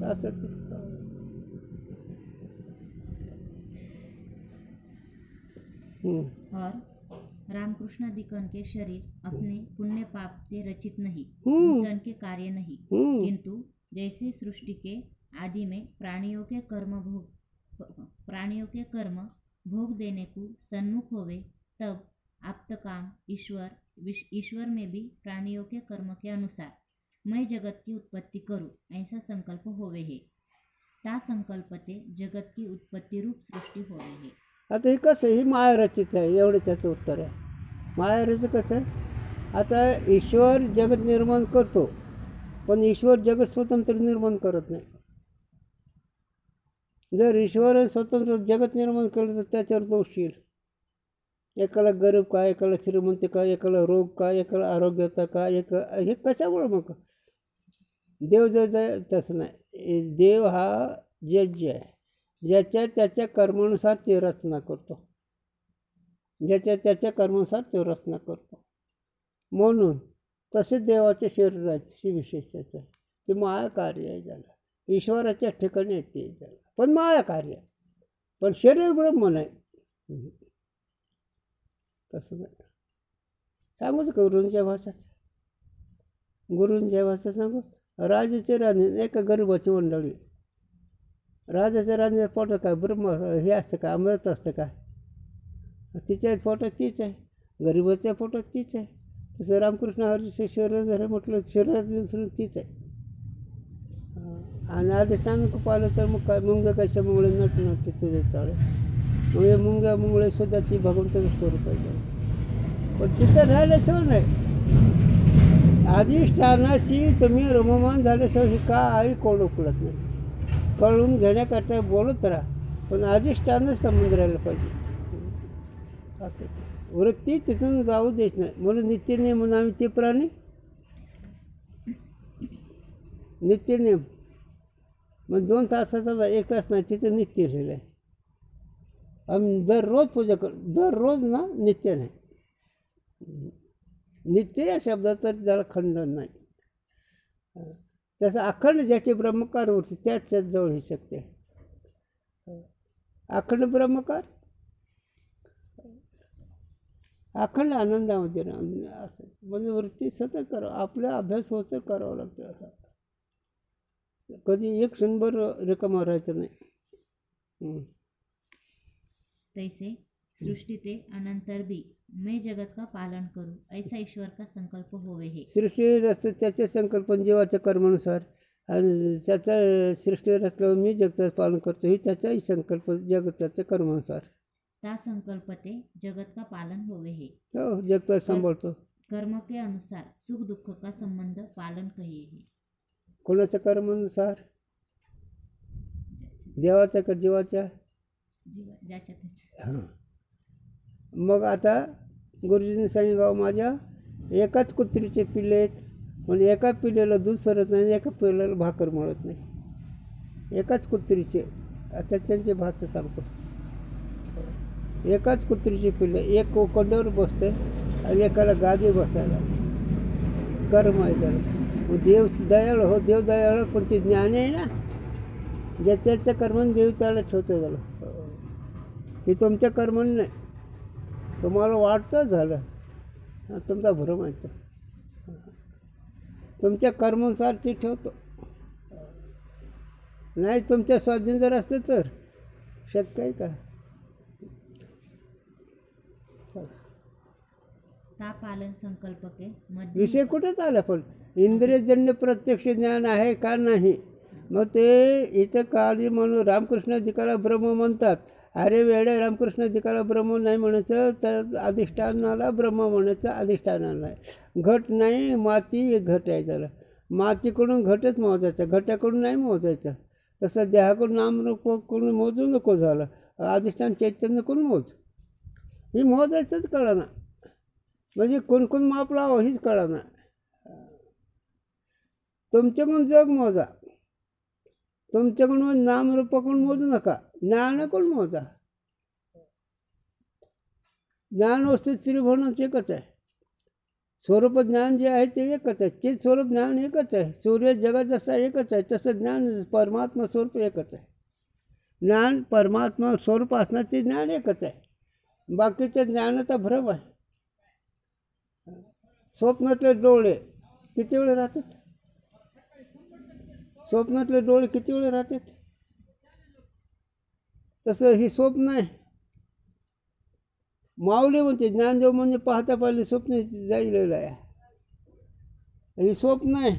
असं ते. और रामकृष्ण दिकन के शरीर अपने पुण्य पाप के रचित नहीं, तन के कार्य नहीं, किंतु जैसे सृष्टि के आदि में प्राणियों के कर्म भोग देने को सन्मुख होवे, तब आप्तकाम ईश्वर में भी प्राणियों के कर्म के अनुसार मैं जगत की उत्पत्ति करूं, ऐसा संकल्प होवे है. ता संकल्पते जगत की उत्पत्ति रूप सृष्टी होवे है. आता हे कसं, ही माया रचित आहे, एवढे त्याचं उत्तर आहे. माया रचित कसं आहे? आता ईश्वर जगत निर्माण करतो, पण ईश्वर जगत स्वतंत्र निर्माण करत नाही. जर ईश्वर स्वतंत्र जगत निर्माण केलं तर त्याच्यावर दोष येईल. एकाला गरीब काय, एकाला श्रीमंत काय, एकाला रोग काय, एकाला आरोग्यता काय, हे कशामुळे मग? देव जर तसं नाही. देव हा जज आहे, ज्याच्या त्याच्या कर्मानुसार ते रचना करतो. ज्याच्या त्याच्या कर्मानुसार ते रचना करतो. म्हणून तसे देवाच्या शरीराची विशेषता आहे. ते माया कार्य आहे झालं. ईश्वराच्या ठिकाणी आहे ते झालं, पण माया कार्य. पण शरीर ब्रह्म नाही. तसं नाही. सांगूच का गुरूंच्या भाषात? गुरूंच्या भाषात सांगू. राजाचे राणी एका गरीबाची मंडळी. राजाच्या राणीच्या पोटात काय ब्रह्म हे असतं का? अमृत असतं का? तिच्या पोटात तीच आहे, गरीबाच्या पोटात तीच आहे. तसं रामकृष्ण हरीचे शरीर जर म्हटलं शरीरात तीच आहे. आणि अधिष्ठान पाहिलं तर मग काय मुंग्या कशामुळे नटनटते तुझे चाळे. मग हे मुंग्या सुद्धा ती भगवंताचं स्वरूप आहे. पण तिथं राहिल्याशिवाय नाही. अधिष्ठानाशी तुम्ही रममान झाल्याशिवाय काही कोण उकळत नाही. कळून घेण्याकरता बोलत राहा, पण अधिष्ठानच संबंध राहिला पाहिजे. असं वृत्ती तिथून जाऊ देत नाही. म्हणून नित्यनियम म्हणून आम्ही ते प्राणी नित्यनियम मग 2 तासाचा 1 तास नाही, तिथं नित्य लिहिलं आहे. आम्ही दररोज पूजा दररोज ना नित्य नाही. नित्य या शब्दाचं त्याला खंडन नाही. तसं अखंड ज्याचे ब्रह्मकार होते त्याच जवळ ही शक्ती आहे. अखंड ब्रह्मकार अखंड आनंदामध्ये असं म्हणजे वृत्ती सतत करावं. आपला अभ्यास होतं करावं लागतं. असं कधी एक क्षणभर रिकामा राहायचं नाही. तैसे सृष्टि ते अनंतर भी मैं जगत का पालन करूं, ऐसा ईश्वर का संकल्प होवे है. सृष्टी रचते त्याचे संकल्पन जीवाच्या कर्मानुसार, आणि त्याचा सृष्टी रचल्यावर मी जगताचं पालन करतो ही त्याचाही संकल्प जगताच्या कर्मानुसार. ता संकल्प ते जगत का पालन होवे है. हो, जगत सांभाळतो. कर्म के अनुसार सुख दुःख का संबंध पालन कहिए है. कोणाच्या कर्मानुसार? देवाच्या का जीवाच्या? ज्याच्या त्याच्या. हां. मग आता गुरुजींनी सांगितलं, माझ्या एकाच कुत्रीचे पिल्ले आहेत, पण एका पिल्लेला दूध सरत नाही, एका पिल्ल्याला भाकर मिळत नाही. एकाच कुत्रीचे. आता त्यांची भाषा सांगतो. एकाच कुत्रीचे पिल्ले, एक कोंड्यावर बसते, आणि एकाला गादी बसायला. कर्म आहे त्याला. देव दयाळ हो, देव दयाळ, पण ते ज्ञान आहे ना, ज्याच्या कर्मन देव त्याला ठेवतो त्याला. ते तुमच्या कर्मन नाही, तुम्हाला वाटतं झालं, तुमचा भ्रम आहे. तुमच्या कर्मानुसार ते ठेवतो. नाही तुमच्या स्वाधीन जर असतं तर शक्य आहे का? पालन संकल्पके मध्ये विषय कुठेच आला. पण इंद्रियजन्य प्रत्यक्ष ज्ञान आहे का नाही? मग ते इथं काली म्हणून रामकृष्ण दिकाला ब्रह्म म्हणतात. अरे वेळे रामकृष्ण दिकाला ब्रह्म नाही म्हणायचं, तर अधिष्ठानाला ब्रह्म म्हणायचं. अधिष्ठानाला नाही, घट नाही, माती एक घट आहे. त्याला मातीकडून घटच मोजायचा, घटाकडून नाही मोजायचं. तसं देहाकडून नामरूपाकडून मोजू नको झालं. अधिष्ठान चैतन्यकडून मोज. ही मोजायचंच कळा ना, म्हणजे कोण माप लावा हीच कळा ना. तुमच्याकडून जग मोजा, तुमच्याकडून नामरूपाकडून मोजू नका, ज्ञानाकडून मोजा. ज्ञान वस्तू त्रिभुवनाचं एकच आहे. स्वरूप ज्ञान जे आहे ते एकच आहे. चित स्वरूप ज्ञान एकच आहे. सूर्य जगात जसा एकच आहे तसं ज्ञान परमात्मा स्वरूप एकच आहे. ज्ञान परमात्मा स्वरूप असणार ते ज्ञान एकच आहे. बाकीचं ज्ञानाचा भ्रम आहे. स्वप्नातले डोळे किती वेळ राहतात? स्वप्नातले डोळे किती वेळ राहतात? तसं ही स्वप्न आहे. माऊली म्हणते ज्ञानदेव म्हणजे पाहता पाहिले स्वप्न जाईलेलं आहे. ही स्वप्न आहे.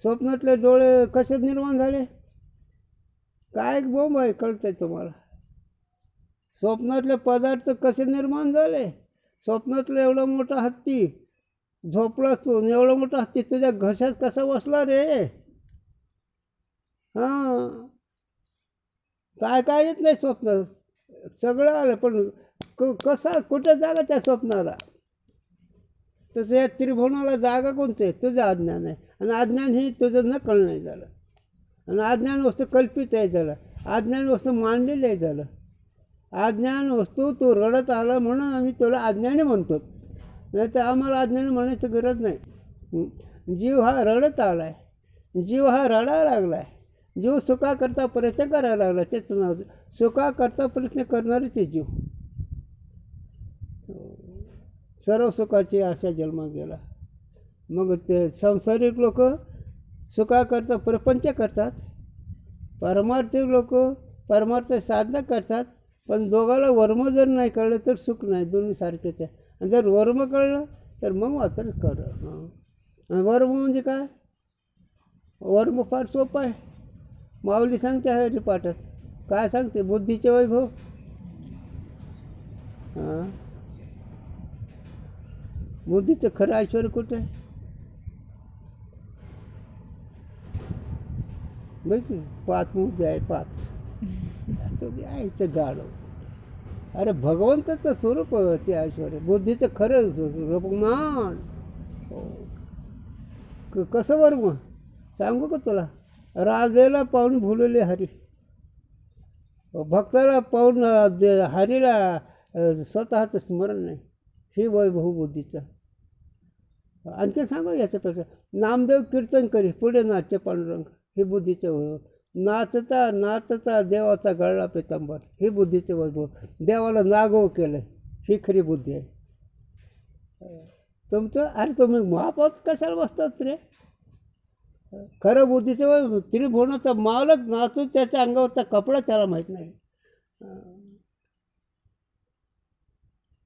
स्वप्नातले डोळे कसे निर्माण झाले? काय एक बोंब आहे, कळत आहे तुम्हाला? स्वप्नातले पदार्थ कसे निर्माण झाले? स्वप्नातला एवढा मोठा हत्ती झोपला तू, एवढा मोठा हत्ती तुझ्या घशात कसा बसला रे? हां, काय येत नाही स्वप्न, सगळं आलं. पण कसा कुठं जागा त्या स्वप्नाला? तसं या त्रिभुवनाला जागा कोणतं आहे? तुझं अज्ञान आहे. आणि अज्ञान हे तुझं न कळणं नाही झालं. आणि अज्ञान वस्तू कल्पित आहे झालं. अज्ञान वस्तू मांडलेली आहे झालं. अज्ञान वस्तू तू रडत आला म्हणून आम्ही तुला अज्ञानी म्हणतो, नाही तर आम्हाला अज्ञानी म्हणायची गरज नाही. जीव हा रडत आला आहे, जीव हा रडायला लागला आहे. जीव सुखाकरता प्रयत्न करायला लागला, त्याचं नाव सुखाकरता प्रयत्न करणारे ते जीव. सर्व सुखाची आशा जन्मात गेला. मग ते सांसारिक लोक सुखाकरता प्रपंच करतात, परमार्थिक लोक परमार्थ साधना करतात. पण दोघाला वर्म जर नाही कळलं तर सुख नाही, दोन्ही सारखेच आहे. आणि जर वर्म कळलं तर मग मात्र कर. वर्म म्हणजे काय? वर्म फार सोपं आहे. माऊली सांगते हरिपाठात. काय सांगते? बुद्धीचे वैभव. हां, बुद्धीचं खरं ऐश्वर कुठं आहे? बघ 5 मुद्दे आहे, 5. तो आईचं गाडव. अरे भगवंताचं स्वरूप ते ऐश्वर, बुद्धीचं खरं मान. कसं वर्म सांगू का तुला? राजेला पाहून भुलले हरी, भक्ताला पाहून हरीला स्वतःचं स्मरण नाही. हे वैभव बुद्धीचं. आणखी सांगू याच्यापेक्षा? नामदेव कीर्तन करी, पुढे नाचे पांडुरंग. हे बुद्धीचं वैभव. नाचता नाचता देवाचा गळला पितांबर. हे बुद्धीचं वैभव. देवाला नागो केलं, ही खरी बुद्धी आहे. तुमचं अरे तुम्ही महापात कशाला बसतात रे? खरं बुद्धीचं वैभव. त्रिभुवनाचा मालक नाचून त्याच्या अंगावरचा कपडा त्याला माहीत नाही.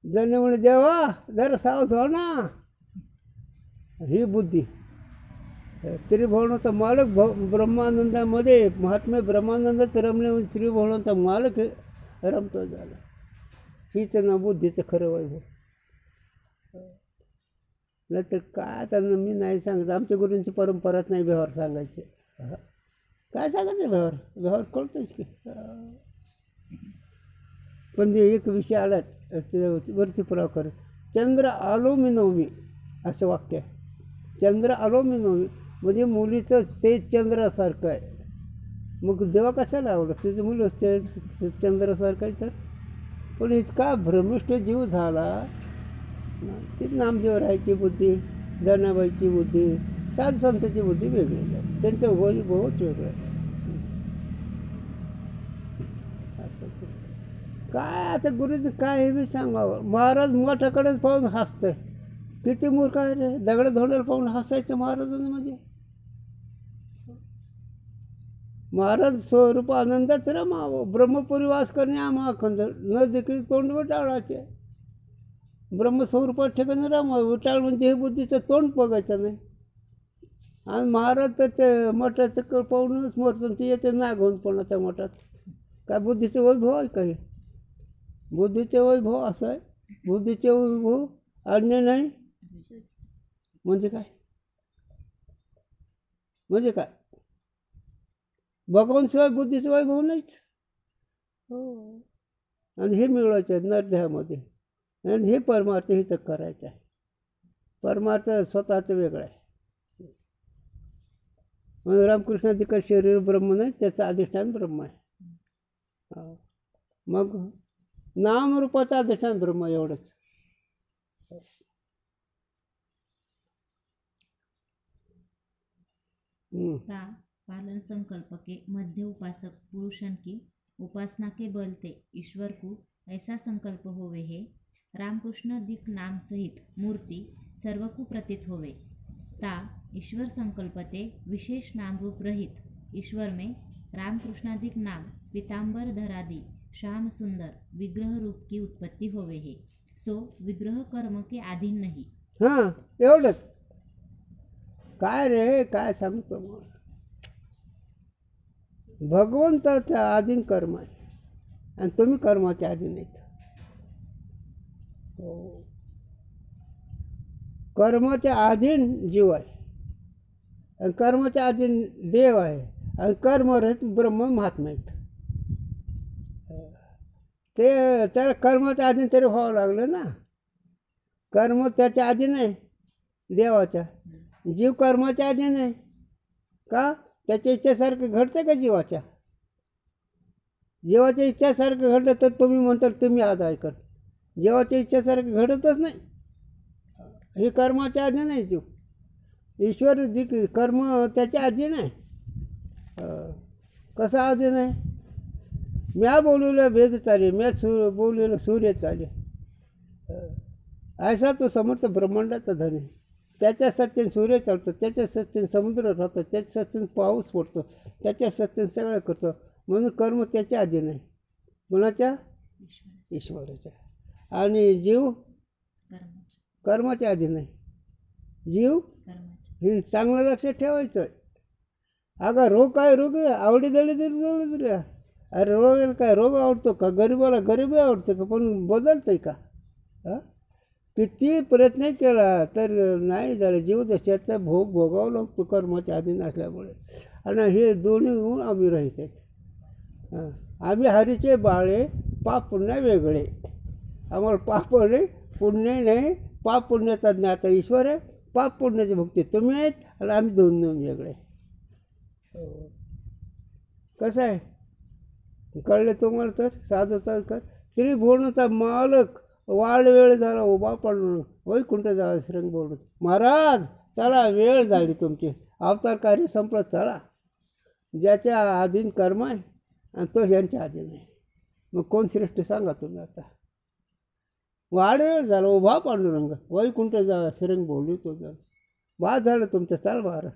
जण म्हणे देवा जरा सावध हो ना. ही बुद्धी. त्रिभुवनाचा मालक ब्रह्मानंदामध्ये महात्म्य ब्रह्मानंदात रमले म्हणजे त्रिभुवनाचा मालक रमतो झाला. हीच ना बुद्धीचं खरं वैभव. नाही तर काय त्यांना मी नाही सांगत. आमच्या गुरूंची परंपराच नाही व्यवहार सांगायचे. काय सांगायचं व्यवहार? व्यवहार कळतोच की. पण ते एक विषय आलाच ते वरती पुरावा कर. चंद्र आलो मी नवमी असं वाक्य आहे. चंद्र आलो मी नवमी म्हणजे मुलीचं तेज चंद्रासारखं आहे. मग देवा कशाला आवडलं? तुझं मुलं चंद्रासारखं आहे तर. पण इतका भ्रमिष्ठ जीव झाला ती नामदेवरायाची बुद्धी, जनाबाईची बुद्धी, साधू संतांची बुद्धी वेगळी आहे, त्यांचं वय बहुत वेगळं आहे. काय आता गुरुजी काय हे बी सांगावं. महाराज मोठ्याकडेच पाहून हसतंय. किती मूर्ख आहे रे, दगड धोंड्याला पाहून हसायचं महाराजांना. म्हणजे महाराज स्वरूप आनंदात रमावं, ब्रह्मपुरी वास करणे आम्हा अखंड, न देखील तोंड विटाळाचे. ब्रह्मस्वरूपात ठिकाणी रमावं. विटाळ म्हणजे हे बुद्धीचं तोंड बघायचं नाही. आणि महाराज तर ते मठाचं पाहूनच मरतं, ते येते ना घेऊन पण त्या मठात. काय बुद्धीचं वैभव आहे काही? बुद्धीचे वैभव असं आहे. बुद्धीचे वैभव अन्य नाही म्हणजे काय? म्हणजे काय? भगवानशिवाय बुद्धीचं वैभव नाहीच. हो. आणि हे मिळवायचं आहे नरदेहामध्ये. आणि हे परमार्थ हित करायचं आहे. परमार्थ स्वतःचं वेगळं आहे. म्हणून रामकृष्णाधिकार शरीर ब्रह्म नाही, त्याचं अधिष्ठान ब्रह्म आहे. मग नामरूपाचं अधिष्ठान ब्रह्म एवढंच. पालन संकल्प के मध्य उपासक पुरुषन की उपासना के बल ते ईश्वर को ऐसा संकल्प होवे है, रामकृष्ण दिक नाम सहित मूर्ति सर्व को प्रतीत होवे. ता ईश्वर संकल्पते विशेष नाम रूप रहित ईश्वर में रामकृष्णादिक नाम पीताम्बर धरादि श्याम सुंदर विग्रह रूप की उत्पत्ति होवे है. सो विग्रह कर्म के अधीन नहीं. हां, एवढंच. काय रे, काय सांगतो मग. भगवंताच्या अधीन कर्म आहे आणि तुम्ही कर्माच्या अधीन आहेत. हो, कर्माच्या अधीन जीव आहे आणि कर्माच्या अधीन देव आहे आणि कर्मरहित ब्रह्म महात्मा आहेत. ते त्याला कर्माच्या अधीन तरी व्हावं लागलं ना. कर्म त्याच्या अधीन आहे देवाच्या. जीव कर्माच्या अधीन आहे का? त्याच्या इच्छेसारखं घडतं का जीवाच्या? जीवाच्या इच्छेसारखं घडलं तर तुम्ही म्हणता तुम्ही आज ऐकत. जीवाच्या इच्छेसारखं घडतच नाही. हे कर्माच्या अधीन आहे जीव. ईश्वर कर्म त्याच्या अधीन आहे. कसा अधीन आहे? म्या बोललेलं वेद चाले, म्या बोललेलं सूर्य चाले. ऐसा तो समर्थ ब्रह्मांडाचा धन आहे. त्याच्या सत्तेने सूर्य चालतो, त्याच्या सत्तेने समुद्र राहतो, त्याच्या सत्तेने पाऊस पडतो, त्याच्या सत्तेने सगळं करतो. म्हणून कर्म त्याच्या अधीन आहे. कोणाच्या? ईश्वराच्या. आणि जीव कर्माच्या अधीन आहे. जीव हे चांगलं लक्षात ठेवायचं. अगं रोग काय रोग आहे? आवडी दळी दिली. अरे रोग काय रोग आवडतो का? गरिबाला गरीबी आवडतं का? पण बदलतं आहे का? किती प्रयत्न केला तर नाही झालं. जीव दशाचा भोग भोगावा लागतो कर्माच्या अधीन असल्यामुळे. आणि हे दोन्ही गुण आम्ही राहत आहेत. आम्ही हरीचे बाळे, पाप पुण्य वेगळे. आम्हाला पाप नाही, पुण्य नाही. पाप पुण्याचा ज्ञाता ईश्वर आहे, पाप पुण्याची भक्ती तुम्ही आहेत आणि आम्ही दोन वेगळे. कसं आहे कळलं तुम्हाला? तर साधूचा कर त्रिभुवनाचा मालक वाढ वेळ झाला उभा पडलो वैकुंठ जावा श्रंग बोलत. महाराज चला, वेळ झाली तुमची, अवतार कार्य संपलं, चला. ज्याच्या अधीन कर्म आहे आणि तो यांच्या अधीन आहे. मग कोण श्रेष्ठ सांगा तुम्ही आता? वाढ वेळ झाला उभा पांडुरंग वैकुंठ जावा श्रंग बोलू तो जर बाद झालं तुमचं, चाल महाराज.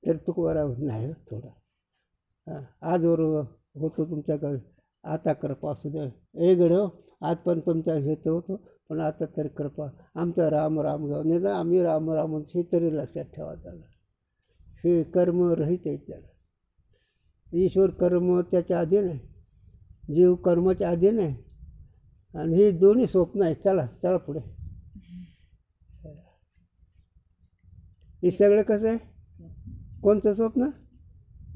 तर तुकवारा नाही थोडा आजवर होतो तुमच्या गावी, आता कृपा असू द्या. ए गड्यो, आज पण तुमच्या घेत होतो, पण आता तरी कृपा. आमचा राम राम गाव नाही ना, आम्ही राम राम हे तरी लक्षात ठेवा. त्याला हे कर्म रहित आहे. त्याला ईश्वर कर्म त्याच्या अधीन आहे, जीव कर्माच्या अधीन आहे. आणि हे दोन्ही स्वप्न आहेत. चला चला पुढे. हे सगळं कसं आहे? कोणतं स्वप्न?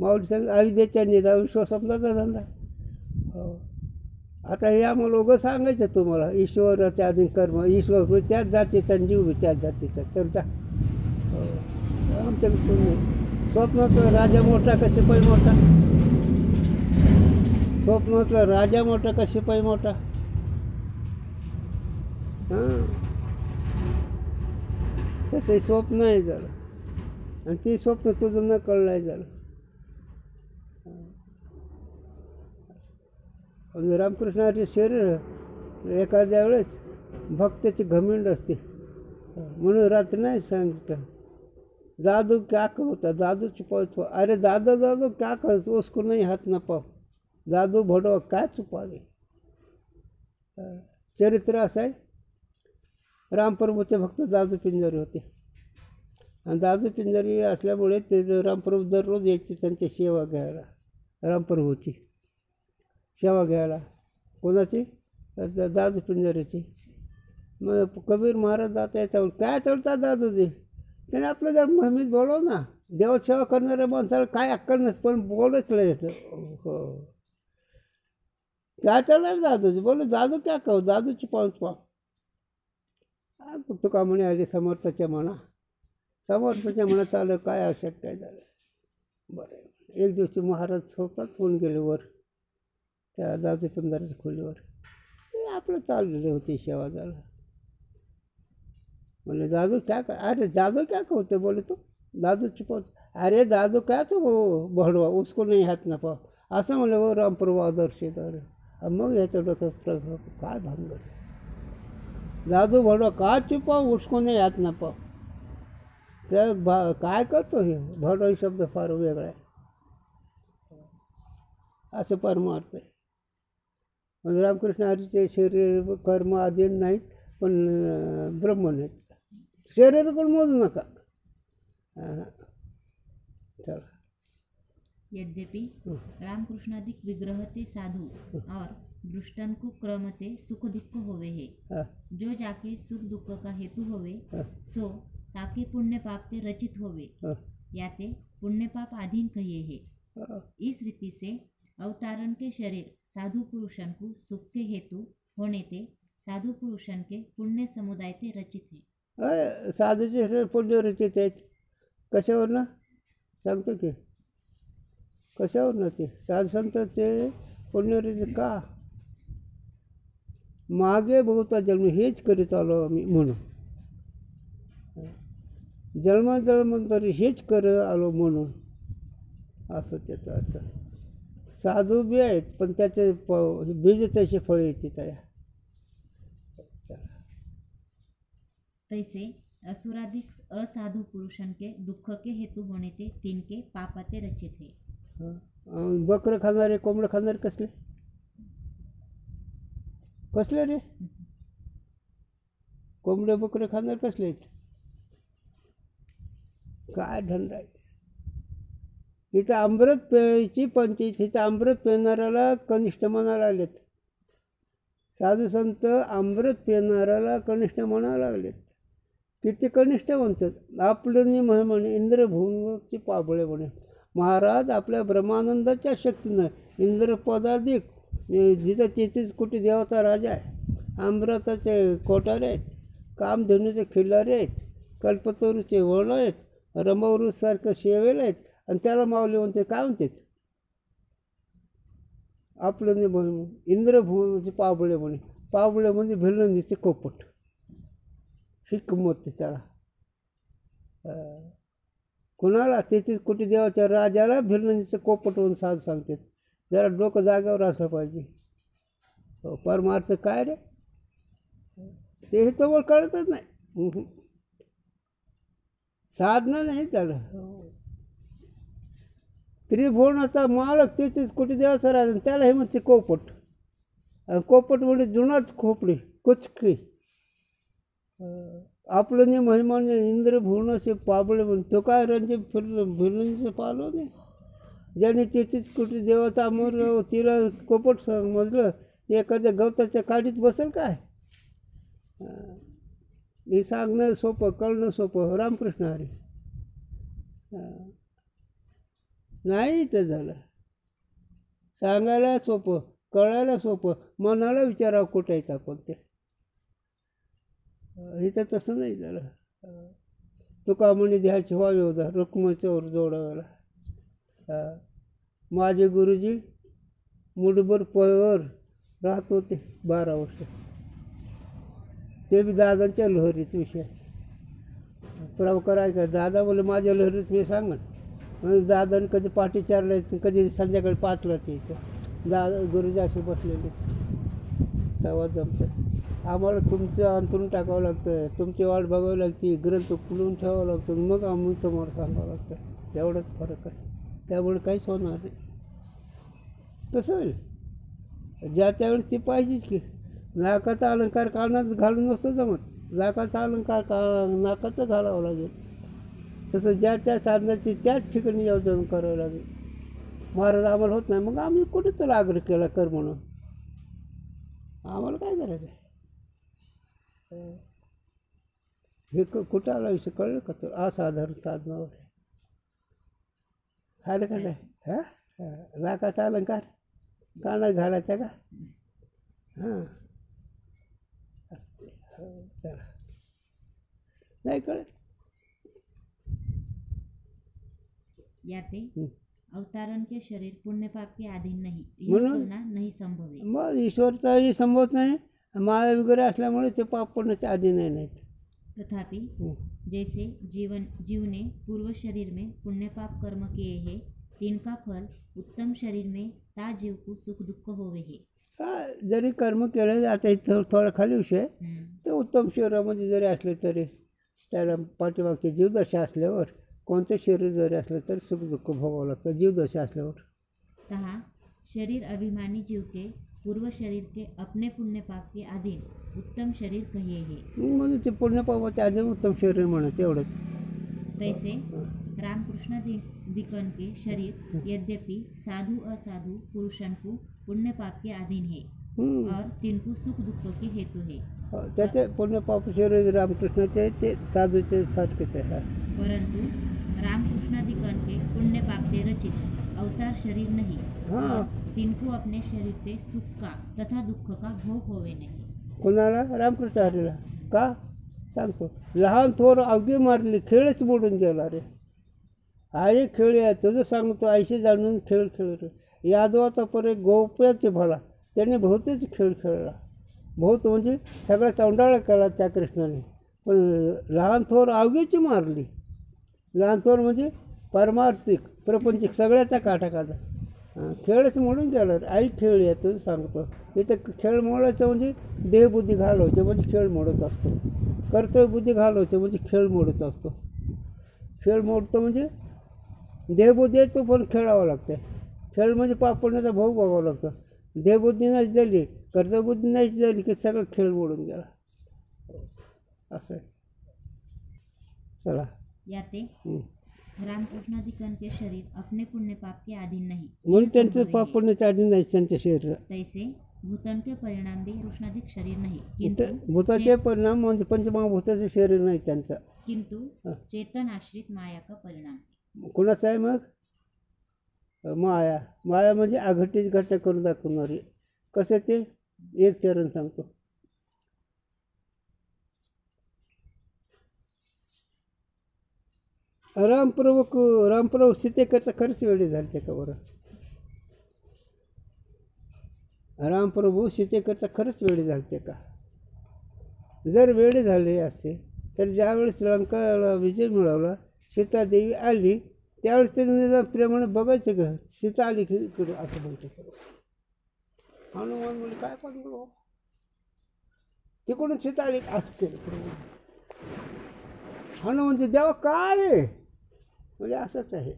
माऊली सांग अविद्येच्या निधा विश्वस्वप्नाचा धंदा. हो, आता हे आम्हाला लोक सांगायचं तुम्हाला. ईश्वराच्या अधीन कर्म, ईश्वर त्याच जातीचा, जीव त्याच जातीचा. चलता आमच्या तुम्ही स्वप्नातला राजा मोठा का शिपाई मोठा? स्वप्नातला राजा मोठा का शिपाई मोठा? हां, तसंही स्वप्न आहे झालं आणि ते स्वप्न तुझं न कळलं झालं. आणि रामकृष्णाचे शरीर एखाद्या वेळेस भक्ताची घमिंड असते म्हणून रात्री नाही सांगितलं दादू क्या होता दादू छुपाव. अरे दादा दादू क्या कर उसको नहीं हाथ न पाव दादू भडवा काय छुपावे. चरित्र असं आहे रामप्रभूचे भक्त दादू पिंजारी होते आणि दादू पिंजारी असल्यामुळे ते रामप्रभू दररोज यायचे त्यांची सेवा घ्यायला. रामप्रभूची सेवा घ्यायला कोणाची दादू पिंजारीची. मग कबीर महाराज जाता येतात काय चालतात दादूजी त्याने आपलं जर मोहिमेत बोलव ना देवाची सेवा करणाऱ्या माणसाला काय अक्कल नसतं पण बोलच नाही येतं. हो काय चालणार दादूजी बोले दादू क्या कहो दादूची पाऊस पाव. तुका म्हणे आले समर्थाच्या म्हणा समर्थाच्या म्हणत आलं काय आवश्यक काय झालं. बरं एक दिवशी महाराज स्वतःच होऊन गेले वर त्या दादू पिंजाऱ्याच्या खोलीवर. ते आपलं चाललेले होते सेवा झालं. बोले दादू क्या कर अरे दादू क्या कहते बोले तो दादू छुपाव. अरे दादू क्या तो भडवा उसको नहीं हाथ न पाव असं म्हणलं हो रामप्रभू आदर्शित. अरे मग याच्या डोक्यात काय भानगड दादू भडवा का छुपाव उसको नहीं हाथ न पाव. तर काय करतो हे भडवा शब्द फार वेगळा आहे असं परमार्थ आहे. म्हणजे रामकृष्ण हरीचे शरीर कर्म आधी नाहीत पण ब्रह्म नाहीत. शरीराकडून मोजू नका. चला यद्यपि रामकृष्णादिक विग्रह ते साधु और दृष्टन को क्रम ते सुख दुख होवे है जो जाके सुख दुख का हेतु होवे सो ताके पुण्य पाप ते रचित होवे याते पुण्य पाप अधीन कहिए है. इस रीति से अवतारण के शरीर साधु पुरुषन को सुख के हेतु होने ते साधु पुरुषन के पुण्य समुदाय ते रचित है. साधूचे शरीर पुण्य रचित आहेत. कशावरनं सांगतो की कशावरनं ते साधू संतांचे पुण्य रचित का मागे बहुता जन्म हेच करीत आलो आम्ही म्हणून जन्मांतरी हेच करत आलो म्हणून असं त्याचा अर्थ. साधू बी आहेत पण त्याचे बीज त्याचे फळ येते त्या. तैसे असुराधिक असाधु पुरुषन के दुख के हेतु होने ते तिनके पापाते रचित है. बकरं खाणारे कोंबडं खाणारे कसले कसले रे कोंबडे बकरे खाणारे कसले आहेत. काय धंदा आहे. इथं अमृत प्यायची पंचायत इथं अमृत पिणाऱ्याला कनिष्ठ म्हणायला लागलेत. साधू संत अमृत पिणाऱ्याला कनिष्ठ म्हणायला लागलेत. किती कनिष्ठ म्हणतात. आपलं म्हणे इंद्रभूमीची पाबळे म्हणे महाराज आपल्या ब्रह्मानंदाच्या शक्तीनं इंद्रपदाधिक जिथं 33 कोटी देवता राजा आहे. अमृताचे कोठारे आहेत कामधेनूचे खिल्लारे आहेत कल्पतरूचे वण आहेत रमवरूसारखं शेवेल आहेत आणि त्याला माऊली म्हणते काय म्हणतात आपलं म्हणे इंद्रभूमीचे पाबळे म्हणे पाबळे म्हणजे भिलंदीचे कोपट ही किंमत त्याला. कुणाला 33 कोटी देवाच्या राजाला भिलंदीचं कोपट म्हणून साधू सांगतात. जरा डोकं जागेवर असलं पाहिजे. परमार्थ काय रे ते हे तर कळतच नाही. साधना नाही त्याला. त्रिभुवनाचा मालक 33 कोटी देवाचा राजा त्याला हे म्हणते कोपट. कोपट म्हणजे जुनाच खोपडी कुचकी. आपलं महिमाने इंद्रभुवनाचे पाबळे म्हणतो काय रंजे भिलंदीचं पालो नाही. ज्याने 33 कोटी देवाचा अमर तिला कोपट समजलं ते एखाद्या गवताच्या काडीत बसेल काय. हे सांगणं सोपं कळणं सोपं रामकृष्ण हरी नाही ते झालं. सांगायला सोपं कळायला सोपं मनाला विचारावं कुठं येतं आपण ते. इथं तसं नाही झालं. तुका म्हणे द्यायची व्हावी होता रुक्माच्यावर जोडावाला. माझे गुरुजी मुठभर पोयावर राहत होते 12 वर्ष. ते बी दादांच्या लहरीत विषय. प्रवकर आहे का दादा बोले माझ्या लहरीत मी सांगन. मग दादाने कधी पाठी 4ला कधी संध्याकाळी 5लाच यायचं. दादा गुरुजी असे बसलेले तेव्हा जमतं. आम्हाला तुमचं अंतरून टाकावं लागतं, तुमची वाट बघावी लागते, ग्रंथ खुलून ठेवावं लागतं, मग आम्ही तुम्हाला सांगावं लागतं. एवढंच फरक आहे. त्यामुळे काहीच होणार नाही. कसं होईल ज्या त्यावेळेस ती पाहिजेच की. नाकाचा अलंकार कानात घालून नसतो जमत, नाकाचा अलंकार नाकाचं घालावं लागेल. तसं ज्या त्या साधनाची त्याच ठिकाणी जाऊन करावं लागेल. महाराज आम्हाला होत नाही, मग आम्ही कुठे तुला आग्रह केला कर म्हणून. आम्हाला काय करायचं आहे. हे कुठं आला विषय कळलं का तर असाधारण साधनावर आहे का नाही. हां नाकाचा अलंकार कानात घालायचा का. हां चला नाही कळत. याते अवतारण के शरीर पुण्य पाप के अधीन नहीं, म्हणून नहीं संभवे. मग ईश्वरचाही संभवत नाही. माया वगैरे असल्यामुळे ते पाप पडण्याच्या आधी नाही नाहीत. तथापि जैसे जीव ने पूर्व शरीर में पुण्य पाप कर्म किए हैं, तिनका फल उत्तम शरीर में ता जीव को सुख दुःख होवे है. जरी कर्म केलं आता इथं थोडा खाली विषय तर उत्तम शरीरामध्ये जरी असले तरी त्याला पाठीमागची जीवदशा असल्यावर कोणतं शरीर जरी असलं तरी सुख दुःख भोगावं लागतं जीवदशा असल्यावर. तहा शरीर अभिमानी जीव के पूर्व शरीर के अपने पुण्य पाप के अधीन उत्तम शरीर कहिए है. म्हणजे ते पुण्यपापाच्या आधी उत्तम शरीर म्हणत एवढंच. तैसे रामकृष्ण दिकन के शरीर यद्यपि साधु असाधु पुरुषों को पुण्य पाप के अधीन है और तिनको सुख दुख के हेतु है. त्याचे पुण्यपाप शरीर रामकृष्णाचे ते साधूचे सारखेच आहे. परंतु रामकृष्णादिकन के पुण्य पाप के रचित अवतार शरीर नहीं और तिनको अपने शरीर पे सुख का तथा दुःख का भोग होवे नहीं. कोणाला रामकृष्ण हरीला का सांगतो. लहान थोर अवघी मारली खेळच मोडून गेला रे. आहे खेळ आहे तुझं सांगतो आयशी जाणून खेळ खेळ रे. यादवाचा परे गोप्याचे भला त्याने बहुतेच खेळ खेळला. बहुत म्हणजे सगळा चौंडाळा केला त्या कृष्णाने. पण लहान थोर अवघीची मारली. लहान थोर म्हणजे पारमार्थिक प्रपंचिक सगळ्याचा काटा काढला. खेळच मोडून गेला रे. आई खेळ आहे तुझं सांगतो. इथं खेळ मोडायचं म्हणजे देहबुद्धी घालवायचं म्हणजे खेळ मोडत असतो. कर्तव्यबुद्धी घालवायचं म्हणजे खेळ मोडत असतो. खेळ मोडतो म्हणजे देहबुद्धी आहे तो पण खेळावं लागतं. खेळ म्हणजे पाप पडण्याचा भाऊ बघावं लागतं. देहबुद्धी नाही झाली कर्तव्यबुद्धी नाही झाली की सगळं खेळ मोडून गेला. असं आहे. चला याते रामकृष्णादिकन के शरीर अपने पुण्य पाप के अधीन नहीं म्हणून त्यांचं पाप पडण्याच्या आधी नाही त्यांच्या शरीरात. तैसे भूतन के परिणाम भी कृष्णाधिक शरीर नहीं किंतु भूताचे परिणाम म्हणजे पंचमहाभूताचं शरीर नाही त्यांचं. किंतु चेतन आश्रित माया का परिणाम. कोणाचं आहे मग माया. माया म्हणजे आघाटीच घटना करून दाखवणारी. कसं ते एक चरण सांगतो. रामप्रभू सीतेकरता खरंच वेळे झाले ते का बरं. रामप्रभू सीतेकरता खरंच वेळे झाले ते का. जर वेळे झाले असते तर ज्यावेळेस लंकाला विजय मिळवला सीतादेवी आली त्यावेळेस ते निदान प्रेमाने बघायचं का सीता आली की इकडे असं म्हणते. हनुमान म्हणजे काय पण तिकडून सीता आली असं केलं. हनुमान म्हणजे देवा काय म्हणजे असंच आहे.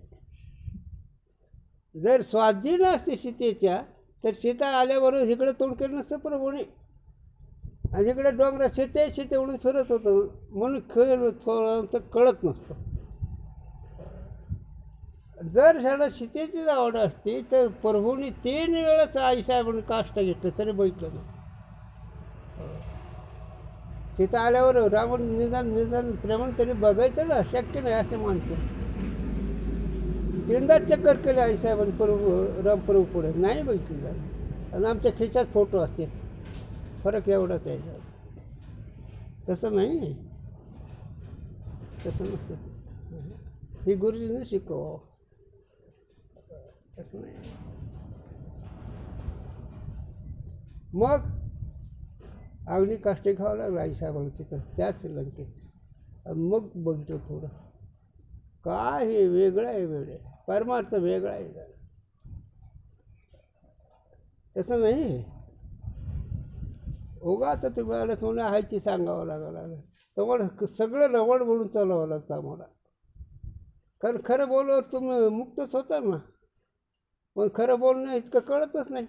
जर स्वाधीन असते सीतेच्या तर सीता आल्याबरोबर इकडे तोंड केलं नसतं प्रभूने. आणि इकडे डोंगरात सीते उडून फिरत होतं म्हणून खेळ थोडं तर कळत नसतं. जर ह्याला सीतेचीच आवड असती तर प्रभूने 3 वेळाच आईसाहेबांनी काष्ट घेतलं तरी बघितलं नाही. सीता आल्यावर रावण निदान प्रेमाने तरी बघायचं ना शक्य नाही असं मानतो. 3दाच चक्कर केले आईसाहेबांनी रामप्रभू पुढे नाही बघितली झालं. आणि आमच्या खिशात फोटो असतात. फरक एवढाच आहे. तसं नाही तसं नसतं. हे गुरुजीने शिकव तसं नाही. मग अग्नी काष्टी खावं लागलं आईसाहेबांना तिथं त्याच लंकेत. आणि मग बघितलं थोडं काय हे वेगळं आहे, वेगळं आहे, परमार्थ वेगळा आहे जरा. तसं नाही उगा आता तुम्ही आलं तुम्हाला आहे ती सांगावं लागलं. तुम्हाला सगळं रवड बोलून चालावं लागतं आम्हाला. कारण खरं बोलल्यावर तुम्ही मुक्तच होता ना. पण खरं बोलणं इतकं कळतच नाही.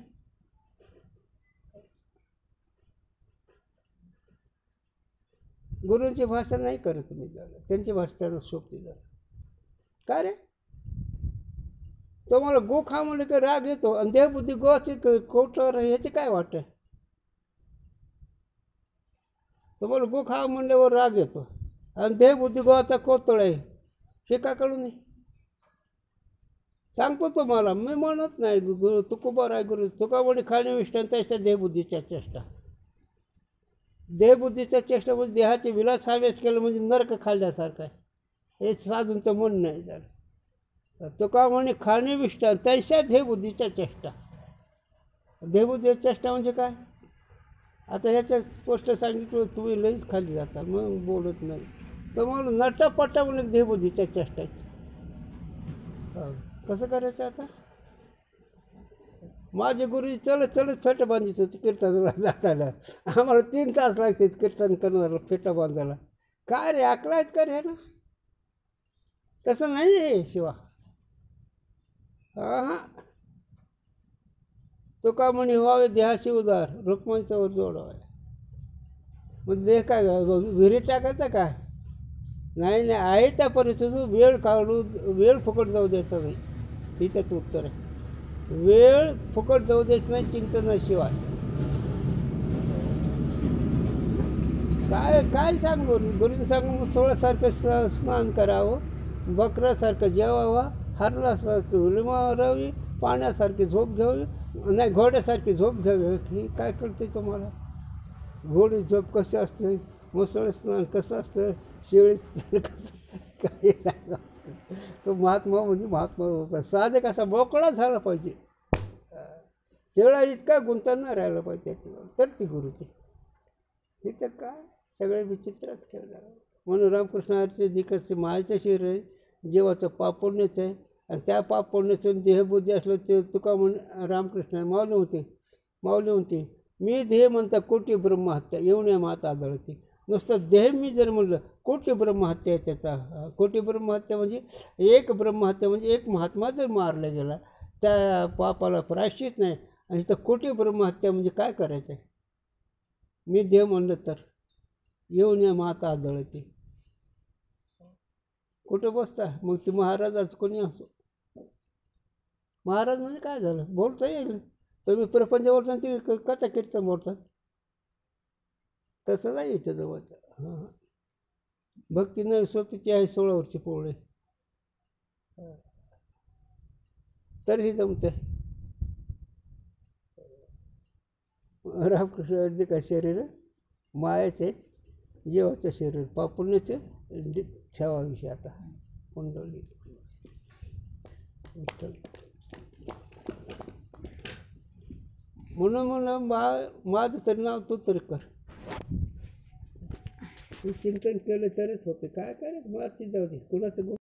गुरूंची भाषा नाही करत तुम्ही जरा, त्यांची भाषा त्यांना सोपती जरा. काय रे तुम्हाला गो खा म्हणले की राग येतो आणि देहबुद्धी गोची कोटर ह्याचे काय वाटतं. तुम्हाला गो खा म्हणल्यावर राग येतो आणि देहबुद्धी गोचा कोतळ आहे हे का कळू नये. सांगतो तुम्हाला, मी म्हणत नाही गुरु तुकोबार आहे गुरु तुका म्हणे खाण्याविष्टान तशा देहबुद्धीच्या चेष्टा. देहबुद्धीच्या चेष्टा म्हणजे देहाचे विलास हावेस केलं म्हणजे नरक खाल्ल्यासारखं आहे हे साधूंचं म्हणणं आहे. जरा तुका म्हणे खाण्याविष्टान तशा देहबुद्धीच्या चेष्टा. देहबुद्धीच्या चेष्टा म्हणजे काय. आता ह्याचं स्पष्ट सांगितलं तुम्ही लईच खाली जाता मग बोलत नाही. तर मग नटापटा म्हणून देहबुद्धीच्या चेष्टा आहेत. कसं करायचं आता. माझे गुरुजी चलत चलत फेटा बांधित होते कीर्तनाला जाताना. आम्हाला 3 तास लागते कीर्तन करणारा फेटा बांधायला. काय रे अकलायच का रे ना. तसं नाही आहे शिवा. हां तुका म्हणे व्हावे देहाशी उदार रुक्मांच्यावर जोडावे. मग देह काय विहिरीत टाकायचा काय. नाही नाही आहे त्या परिस्थितीत वेळ काढू वेळ फुकट जाऊ द्यायचं नाही. ही त्याचं उत्तर आहे. वेळ फुकट जाऊ द्यायचं नाही चिंतनाशिवाय. काय काय सांगू गुरुजी सांगून सोळासारखं स्नान करावं बकरासारखं जेवावं हरणासारखं उडी मारावी पाण्यासारखी झोप घ्यावी नाही घोड्यासारखी झोप घ्यावी. ही काय कळते तुम्हाला. घोडी झोप कशी असते मुसळ स्नान कसं असतं शेळी कसं काय सांगा. तो महात्मा म्हणजे महात्मा होता. साधक असा मोकळा झाला पाहिजे. शेळा इतका गुंताना राहिला पाहिजे तर ती गुरुची. हे तर काय सगळे विचित्रच खेळ झाला. म्हणून रामकृष्णाचे जिकडचे मायाचं शरीर आहे जीवाचं पाप पुण्याचं आहे आणि त्या पाप पुण्याचं देहबुद्धी असलं ते तुका म्हण रामकृष्ण माऊली होते मी देह म्हणता कोटी ब्रह्महत्या येऊन मात आढळते. नुसतं देह मी जर म्हणलं कोटी ब्रह्महत्या आहे त्याचा. कोटी ब्रह्महत्या म्हणजे एक ब्रह्महत्या म्हणजे एक महात्मा जर मारला गेला त्या पापाला प्रायश्चित नाही. आणि इथं कोटी ब्रह्महत्या म्हणजे काय करायचं आहे. मी देह म्हणलं तर येऊन माता आढळते. कुठं बसता मग ते महाराजाच कोणी असो. महाराज म्हणजे काय झालं बोलता येईल. तुम्ही प्रपंच बोलता ते कथा कीर्तन बोलतात तसं नाही येतं जवळचं. हां भक्ती नवी सोपी ती आहे 16 वर्षी पोळे तरीही जमते. रामकृष्ण का शरीर मायाचे जीवाचं शरीर पापुण्याचे ठेवाविषयी आता कुंडली म्हणून माझं तरी नाव तू तरी कर. चिंतन केलं तरच होते. काय करायचं माती जाऊ दे कुणाचं